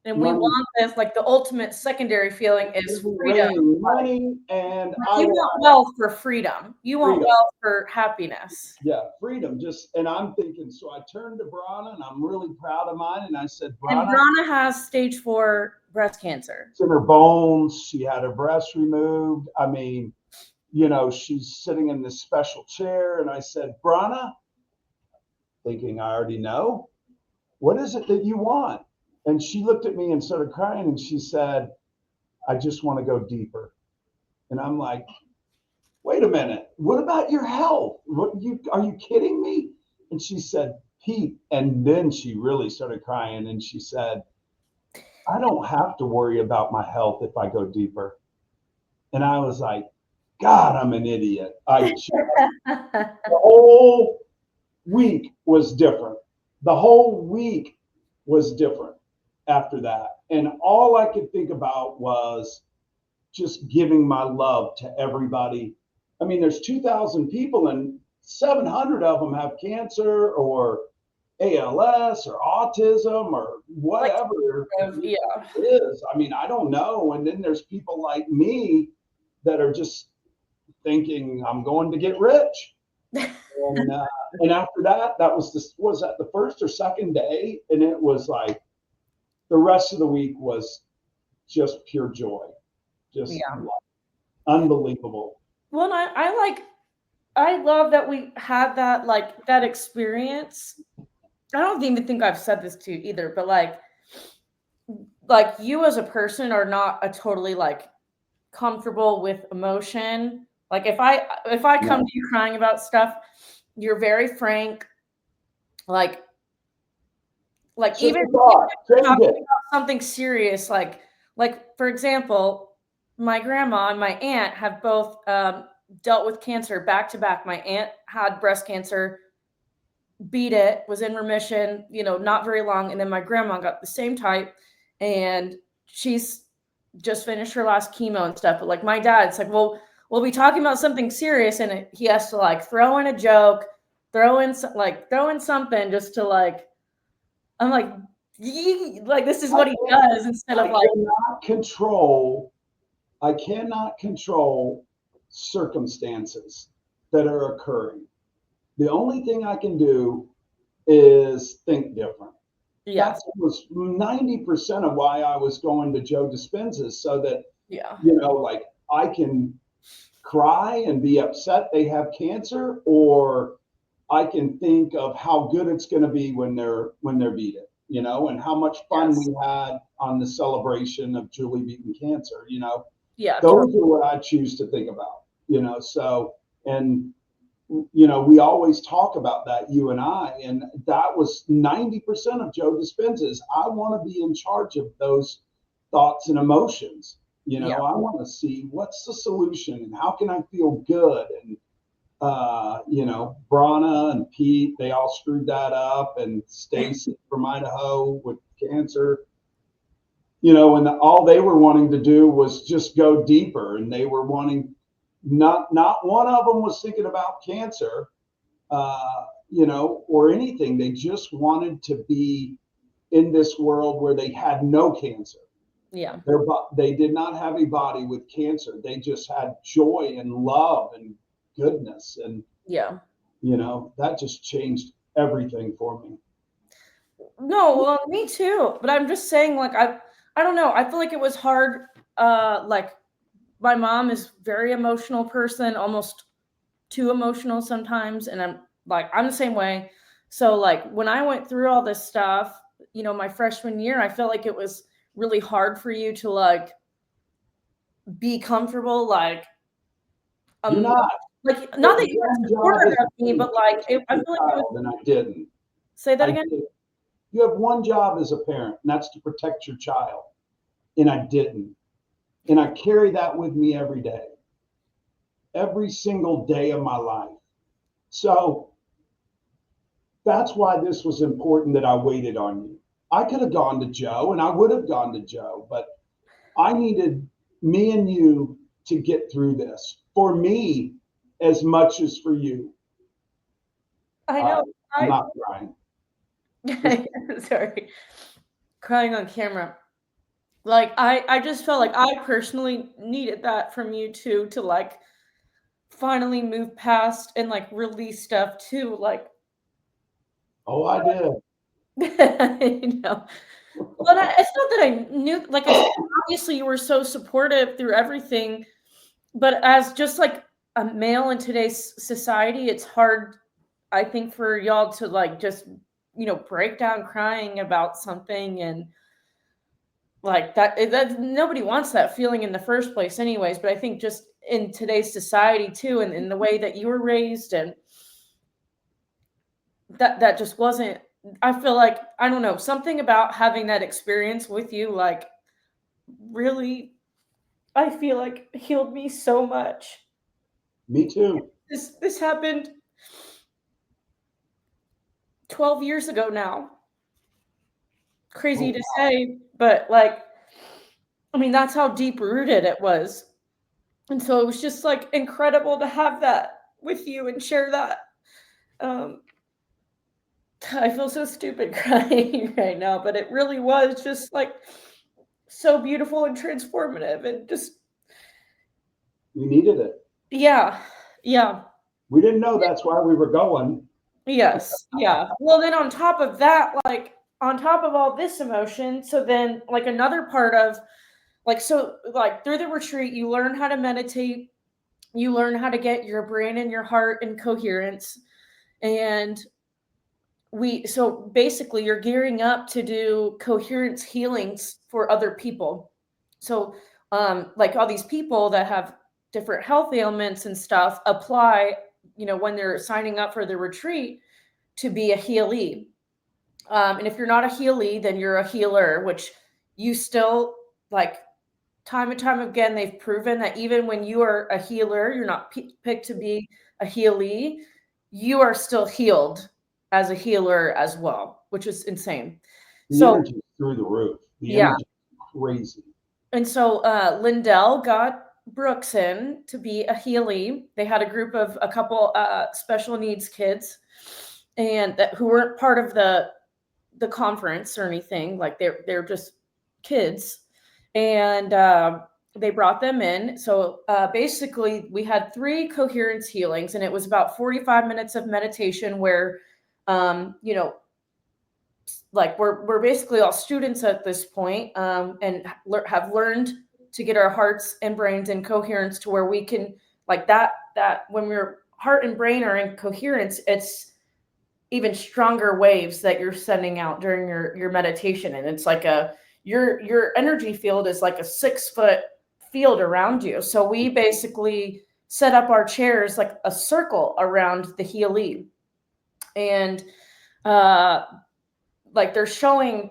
And we want this, like the ultimate secondary feeling is freedom. Money, and you want wealth for freedom. You want wealth for happiness. Yeah, freedom. And I'm thinking, so I turned to Brana, and I'm really proud of mine. And I said, Brana. And Brana has stage 4 breast cancer. It's in her bones. She had her breast removed. I mean, she's sitting in this special chair. And I said, Brana, thinking I already know, what is it that you want? And she looked at me and started crying, and she said, I just want to go deeper. And I'm like, wait a minute, what about your health? Are you kidding me? And she said, Pete, and then she really started crying, and she said, I don't have to worry about my health if I go deeper. And I was like, God, I'm an idiot. The whole week was different. The whole week was different after that. And all I could think about was just giving my love to everybody. I mean, there's 2,000 people, and 700 of them have cancer or ALS or autism or whatever it is. I mean, I don't know. And then there's people like me that are just thinking I'm going to get rich. And after that, was that the first or second day? And it was like the rest of the week was just pure joy, just unbelievable. Well, I love that we had that experience. I don't even think I've said this to you either, but like you as a person are not a totally comfortable with emotion. Like if I come to you crying about stuff, you're very frank. Like even talking about something serious, like for example, my grandma and my aunt have both dealt with cancer back to back. My aunt had breast cancer, beat it, was in remission, not very long. And then my grandma got the same type, and she's just finished her last chemo and stuff. But like my dad, it's like, well, we'll be talking about something serious, and he has to throw in a joke, throw in something just to I'm like this is what he does instead of I cannot control circumstances that are occurring. The only thing I can do is think different. Yeah. That was 90% of why I was going to Joe Dispenza, so that, I can cry and be upset they have cancer, or I can think of how good it's going to be when they're beat it, and how much fun we had on the celebration of Julie beating cancer, Yeah. Those are what I choose to think about, so, and we always talk about that, you and I, and that was 90% of Joe Dispenza's. I want to be in charge of those thoughts and emotions. I want to see what's the solution and how can I feel good. And, Brana and Pete, they all screwed that up, and Stacy from Idaho with cancer, and all they were wanting to do was just go deeper, and they were wanting, not one of them was thinking about cancer. or anything. They just wanted to be in this world where they had no cancer. Yeah. They did not have a body with cancer. They just had joy and love and goodness. And, Yeah. that just changed everything for me. No, well, me too. But I'm just saying, like, I don't know. I feel like it was hard. Like, my mom is very emotional person, almost too emotional sometimes, and I'm the same way. So like when I went through all this stuff, my freshman year, I felt like it was really hard for you to like be comfortable, You're um not. like not You that have you weren't one job supportive as of a me, parent but to like I protect feel your like it was. child, and I didn't. Say that I again. did. You have one job as a parent, and that's to protect your child, and I didn't. And I carry that with me every day, every single day of my life. So that's why this was important that I waited on you. I could have gone to Joe, and I would have gone to Joe, but I needed me and you to get through this, for me as much as for you. I Uh, know. I'm I not crying. Just sorry, crying on camera. Like I just felt like I personally needed that from you too, to like finally move past and like release stuff too. Like, oh, I did. you know, but it's not that I knew. Like, it's obviously you were so supportive through everything, but as just like a male in today's society, it's hard, I think, for y'all to like just break down crying about something, and like that nobody wants that feeling in the first place anyways. But I think just in today's society too, and in the way that you were raised, and that just wasn't. I feel like, I don't know, something about having that experience with you, like, really, I feel like healed me so much. Me too. This happened 12 years ago now. Crazy Oh, to say, but like, I mean, that's how deep rooted it was. And so it was just like incredible to have that with you and share that. Um, I feel so stupid crying right now, but it really was just like so beautiful and transformative, and just, we needed it. yeah, yeah, We didn't know that's where we were going. yes, yeah. Well, then on top of that, like on top of all this emotion, so then like another part of like, so like through the retreat, you learn how to meditate, you learn how to get your brain and your heart in coherence. And so basically you're gearing up to do coherence healings for other people. So like all these people that have different health ailments and stuff apply, when they're signing up for the retreat, to be a healee. And if you're not a healee, then you're a healer, which you still, like, time and time again, they've proven that even when you are a healer, you're not picked to be a healee, you are still healed as a healer as well, which is insane. The So, energy is through the roof. The yeah. energy is crazy. And so Lindell got Brooks in to be a healee. They had a group of a couple special needs kids, and who weren't part of the conference or anything. Like, they're just kids, and they brought them in. So basically, we had 3 coherence healings, and it was about 45 minutes of meditation where, you know, like we're basically all students at this point, and have learned to get our hearts and brains in coherence to where we can, like, that when your heart and brain are in coherence, it's even stronger waves that you're sending out during your meditation. And it's like your energy field is like a 6-foot field around you. So we basically set up our chairs like a circle around the healee, and uh like they're showing,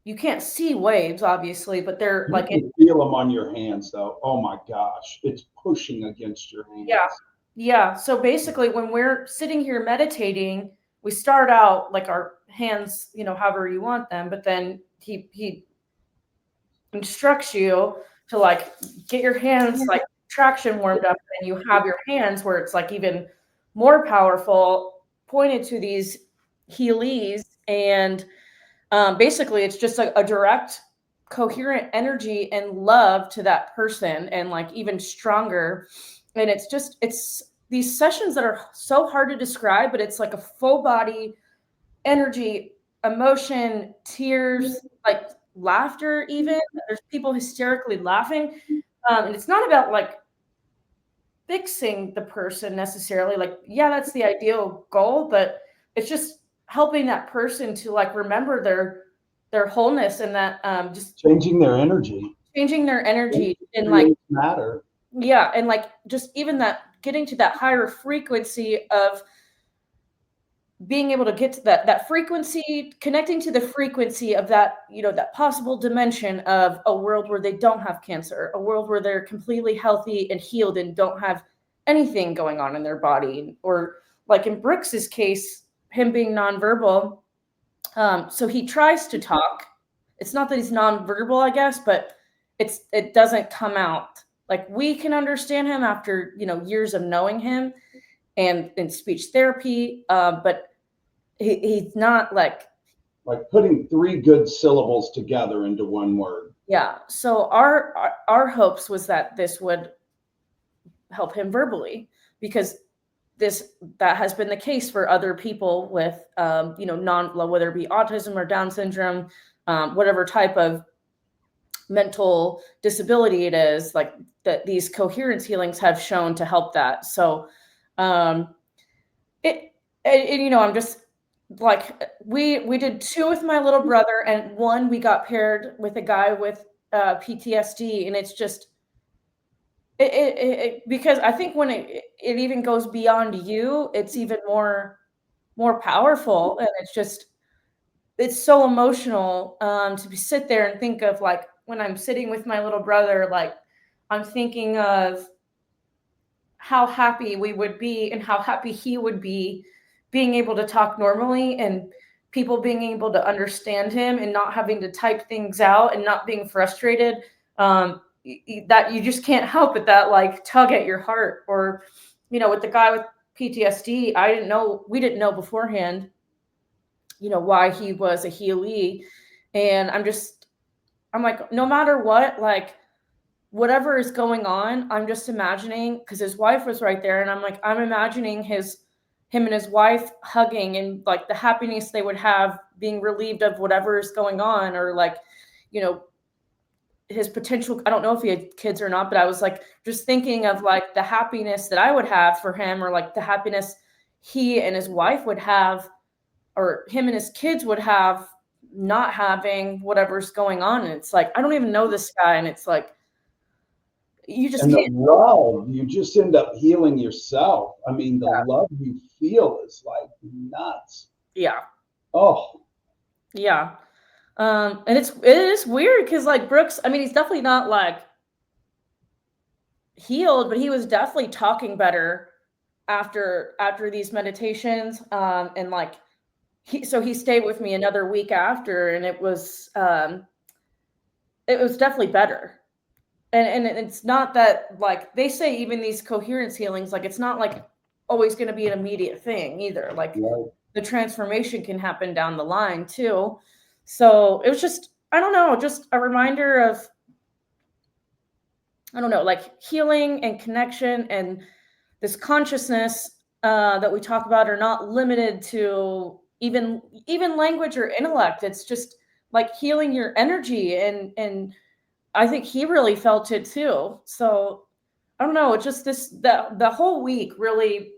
you can't see waves obviously, but they're You like, can feel them on your hands, though. Oh my gosh, it's pushing against your yeah, hands. yeah. So basically, when we're sitting here meditating, we start out like our hands, however you want them, but then he instructs you to like get your hands like traction warmed up, and you have your hands where it's like even more powerful pointed to these healies, and basically it's just a direct, coherent energy and love to that person, and like even stronger. And it's these sessions that are so hard to describe, but it's like a full body energy, emotion, tears, like laughter. Even there's people hysterically laughing, and it's not about like fixing the person necessarily. Like, yeah, that's the ideal goal, but it's just helping that person to like remember their wholeness, and that just Changing their energy. changing their energy, and like, Matter. yeah, and like just even that getting to that higher frequency of being able to get to that frequency, connecting to the frequency of that, that possible dimension of a world where they don't have cancer, a world where they're completely healthy and healed and don't have anything going on in their body. Or like in Brooks's case, him being nonverbal, so he tries to talk. It's not that he's nonverbal, I guess, but it doesn't come out. Like, we can understand him after years of knowing him and in speech therapy, but he's not like putting three good syllables together into one word. Yeah. So our hopes was that this would help him verbally, because that has been the case for other people with whether it be autism or Down syndrome, whatever type of mental disability it is, like that these coherence healings have shown to help that. So I'm just like, we did 2 with my little brother, and 1 we got paired with a guy with PTSD, and it's just because I think when it even goes beyond you, it's even more powerful, and it's so emotional, to sit there and think of, like, when I'm sitting with my little brother, like, I'm thinking of how happy we would be and how happy he would be being able to talk normally, and people being able to understand him and not having to type things out and not being frustrated. That you just can't help but that like tug at your heart. Or, with the guy with PTSD, we didn't know beforehand, why he was a healee. And I'm like, no matter what, like, whatever is going on, I'm just imagining, because his wife was right there, and I'm imagining him and his wife hugging, and like the happiness they would have being relieved of whatever is going on. Or like, his potential, I don't know if he had kids or not, but I was like just thinking of like the happiness that I would have for him, or like the happiness he and his wife would have, or him and his kids would have, not having whatever's going on. And it's like, I don't even know this guy, and it's like, you just and can't. the love, you just end up healing yourself. I mean, the love you feel is like nuts. Yeah. Oh. Yeah. And it is weird, because like Brooks, I mean, he's definitely not like healed, but he was definitely talking better after these meditations. And like he stayed with me another week after, and it was definitely better. And it's not that, like they say, even these coherence healings, like it's not like always going to be an immediate thing either. Like the transformation can happen down the line too. So it was just, I don't know, just a reminder of, I don't know, like healing and connection, and this consciousness that we talk about are not limited to even language or intellect. It's just like healing your energy, and I think he really felt it too. So I don't know. It's just the whole week really,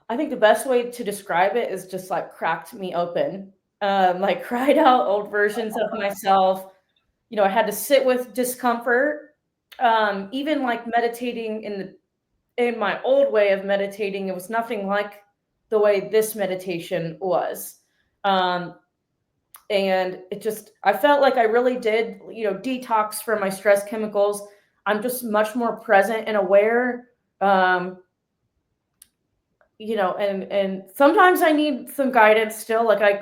I think the best way to describe it is just like cracked me open. Like cried out old versions of myself. I had to sit with discomfort. Even like meditating in my old way of meditating, it was nothing like the way this meditation was. And I felt like I really did, detox from my stress chemicals. I'm just much more present and aware. And sometimes I need some guidance still. Like I,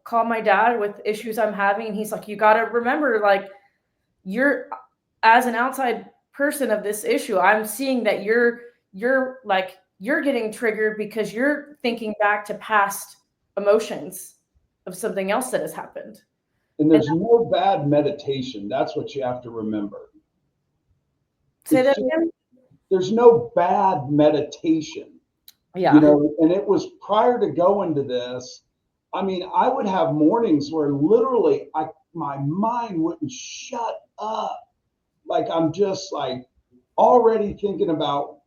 call my dad with issues I'm having, and he's like, you got to remember, like, you're, as an outside person of this issue, I'm seeing that you're like you're getting triggered because you're thinking back to past emotions of something else that has happened. And And there's no bad meditation. That's what you have to remember. say It's that just, again. there's no bad meditation, you Yeah. know, and it was prior to going to this. I mean, I would have mornings where literally my mind wouldn't shut up. Like I'm just like already thinking about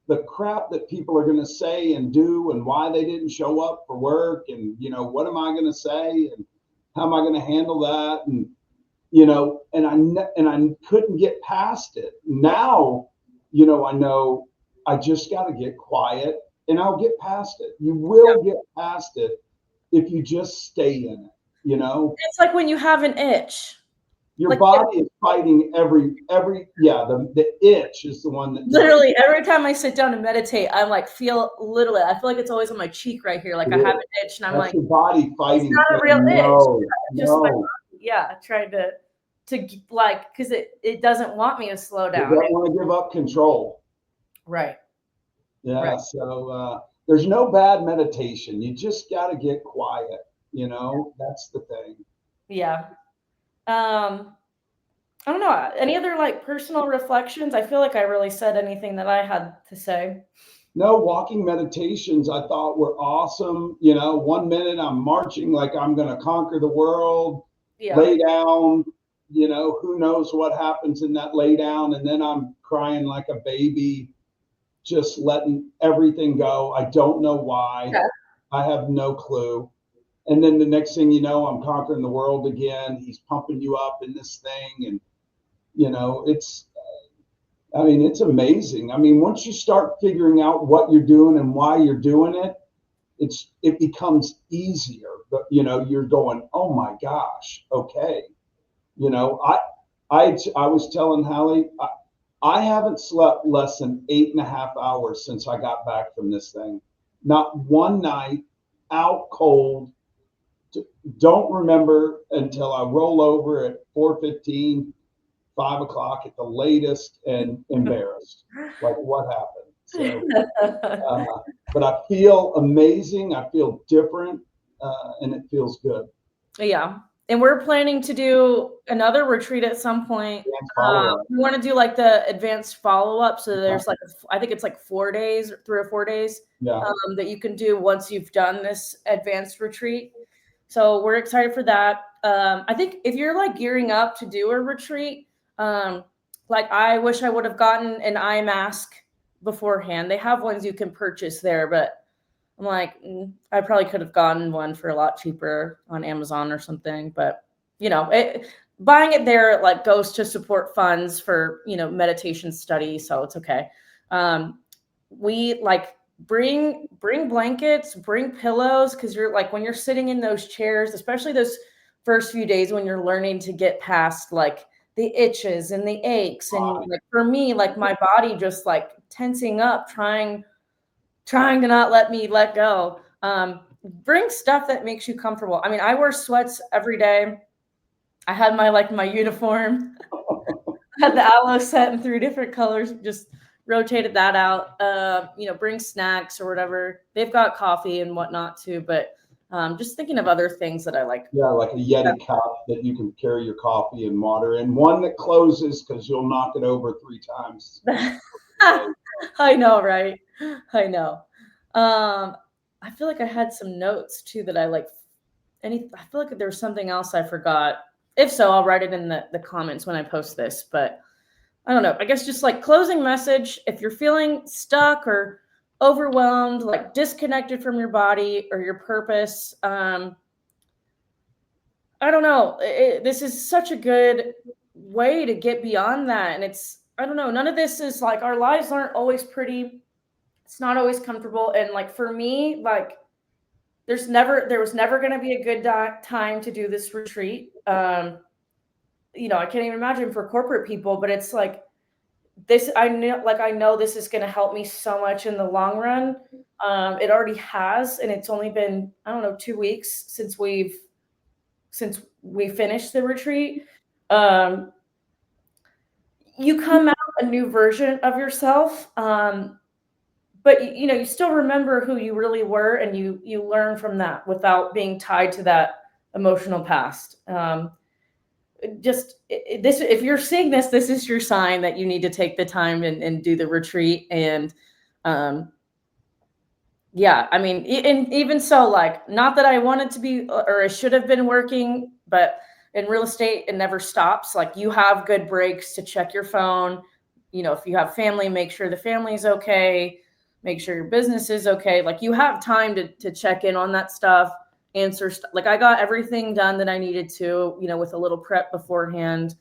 the crap that people are going to say and do and why they didn't show up for work and what am I going to say and how am I going to handle that and and I couldn't get past it. Now, I know I just got to get quiet and I'll get past it. You will get past it if you just stay in it. It's like when you have an itch. Your Like body is fighting the itch is the one that does literally every time I sit down to meditate, I'm like I feel like it's always on my cheek right here. Like I have it. an itch and I'm That's like, your body it's fighting, not a real saying itch. no, It's just my no. body, yeah, trying to like because it doesn't want me to slow They down. don't want to give up control. Right. Yeah. Right. So there's no bad meditation. You just got to get quiet. That's the thing. Yeah. Um, I don't know. Any other like personal reflections? I feel like I really said anything that I had to say. No, walking meditations I thought were awesome. 1 minute I'm marching like I'm going to conquer the world, Yeah. lay down, who knows what happens in that lay down. And then I'm crying like a baby, just letting everything go. I don't know why. Yeah. I have no clue. And then the next thing you know, I'm conquering the world again. He's pumping you up in this thing. And, it's amazing. I mean, once you start figuring out what you're doing and why you're doing it, it becomes easier. But, you're going, oh my gosh, okay. I was telling Hallie, I haven't slept less than 8.5 hours since I got back from this thing. Not one night, out cold. Don't remember until I roll over at 4:15, 5 o'clock at the latest, and embarrassed. Like what happened? So, but I feel amazing. I feel different, and it feels good. Yeah. And we're planning to do another retreat at some point. Dance follow up. We want to do like the advanced follow up. So there's like, I think it's like 4 days, 3 or 4 days Yeah. that you can do once you've done this advanced retreat. So we're excited for that. I think if you're like gearing up to do a retreat, like I wish I would have gotten an eye mask beforehand. They have ones you can purchase there, but I'm like, I probably could have gotten one for a lot cheaper on Amazon or something. But buying it there like goes to support funds for meditation study, so it's okay. We like bring blankets, bring pillows, because you're like when you're sitting in those chairs, especially those first few days when you're learning to get past like the itches and the aches, and like for me, like my body just like tensing up, trying to not let me let go. Bring stuff that makes you comfortable. I mean, I wear sweats every day. I had my uniform. I had the aloe set in 3 different colors. Just rotated that out. Bring snacks or whatever. They've got coffee and whatnot too. But just thinking of other things that I like. Yeah, like a Yeti cup that you can carry your coffee and water in. One that closes because you'll knock it over 3 times. I know, right? I know. I feel like I had some notes too that I like. I feel like there was something else I forgot. If so, I'll write it in the comments when I post this. But I don't know. I guess just like closing message. If you're feeling stuck or overwhelmed, like disconnected from your body or your purpose, I don't know. This is such a good way to get beyond that. And I don't know. None of this is like our lives aren't always pretty. It's not always comfortable. And like for me, like there was never going to be a good time to do this retreat. I can't even imagine for corporate people, but it's like this. I know this is going to help me so much in the long run. It already has, and it's only been, I don't know, 2 weeks since we finished the retreat. You come out a new version of yourself. but you still remember who you really were, and you learn from that without being tied to that emotional past. Just this, if you're seeing this is your sign that you need to take the time and do the retreat. And um, yeah, I mean, and even so, like, not that I wanted to be or I should have been working, but in real estate, it never stops. Like, you have good breaks to check your phone. If you have family, make sure the family's okay, make sure your business is okay. Like, you have time to check in on that stuff, answer stuff. Like, I got everything done that I needed to, with a little prep beforehand.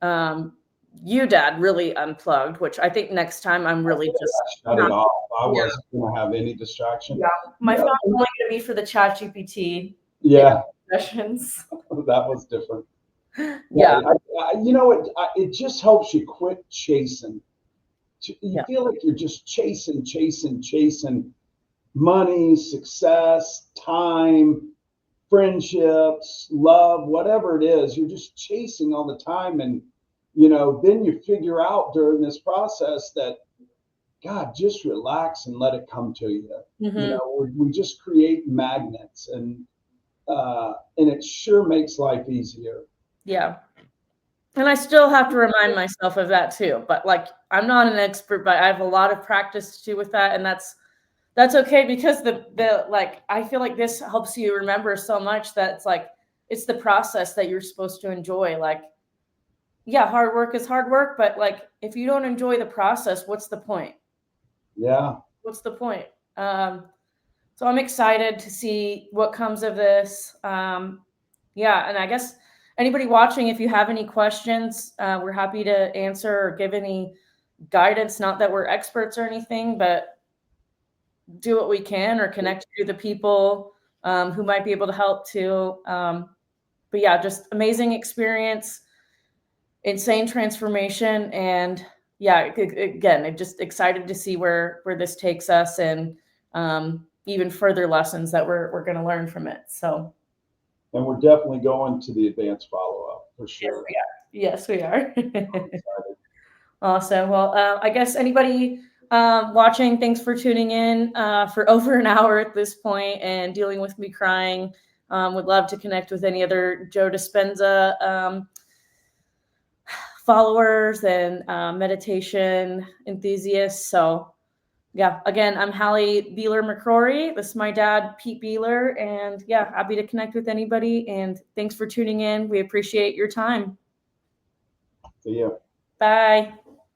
Um, you, Dad, really unplugged, which I think next time I'm really just Shut it not. off. I Yeah. wasn't going to have any distraction. Yeah, my Yeah. phone's only going to be for the chat GPT Yeah, sessions. that was different. Yeah. It just helps you quit chasing. You Yeah. feel like you're just chasing money, success, time, friendships, love, whatever it is. You're just chasing all the time. And, then you figure out during this process that, God, just relax and let it come to you. We just create magnets, and it sure makes life easier. Yeah. And I still have to remind myself of that too. But like, I'm not an expert, but I have a lot of practice to do with that. And that's okay, because the like, I feel like this helps you remember so much that it's like, it's the process that you're supposed to enjoy. Like, yeah, hard work is hard work, but like, if you don't enjoy the process, what's the point? Yeah. What's the point? So I'm excited to see what comes of this. Yeah, and I guess anybody watching, if you have any questions, we're happy to answer or give any guidance. Not that we're experts or anything, but do what we can or connect you to the people who might be able to help too. But yeah, just amazing experience, insane transformation, and yeah, again, I'm just excited to see where this takes us, and even further lessons that we're going to learn from it. So, and we're definitely going to the advanced follow-up for sure. Yes, we are. Awesome. Well, I guess anybody watching, thanks for tuning in for over an hour at this point and dealing with me crying. Would love to connect with any other Joe Dispenza followers and meditation enthusiasts. So yeah, again, I'm Hallie Beeler McCrory. This is my dad, Pete Beeler. And yeah, happy to connect with anybody. And thanks for tuning in. We appreciate your time. See ya. Bye.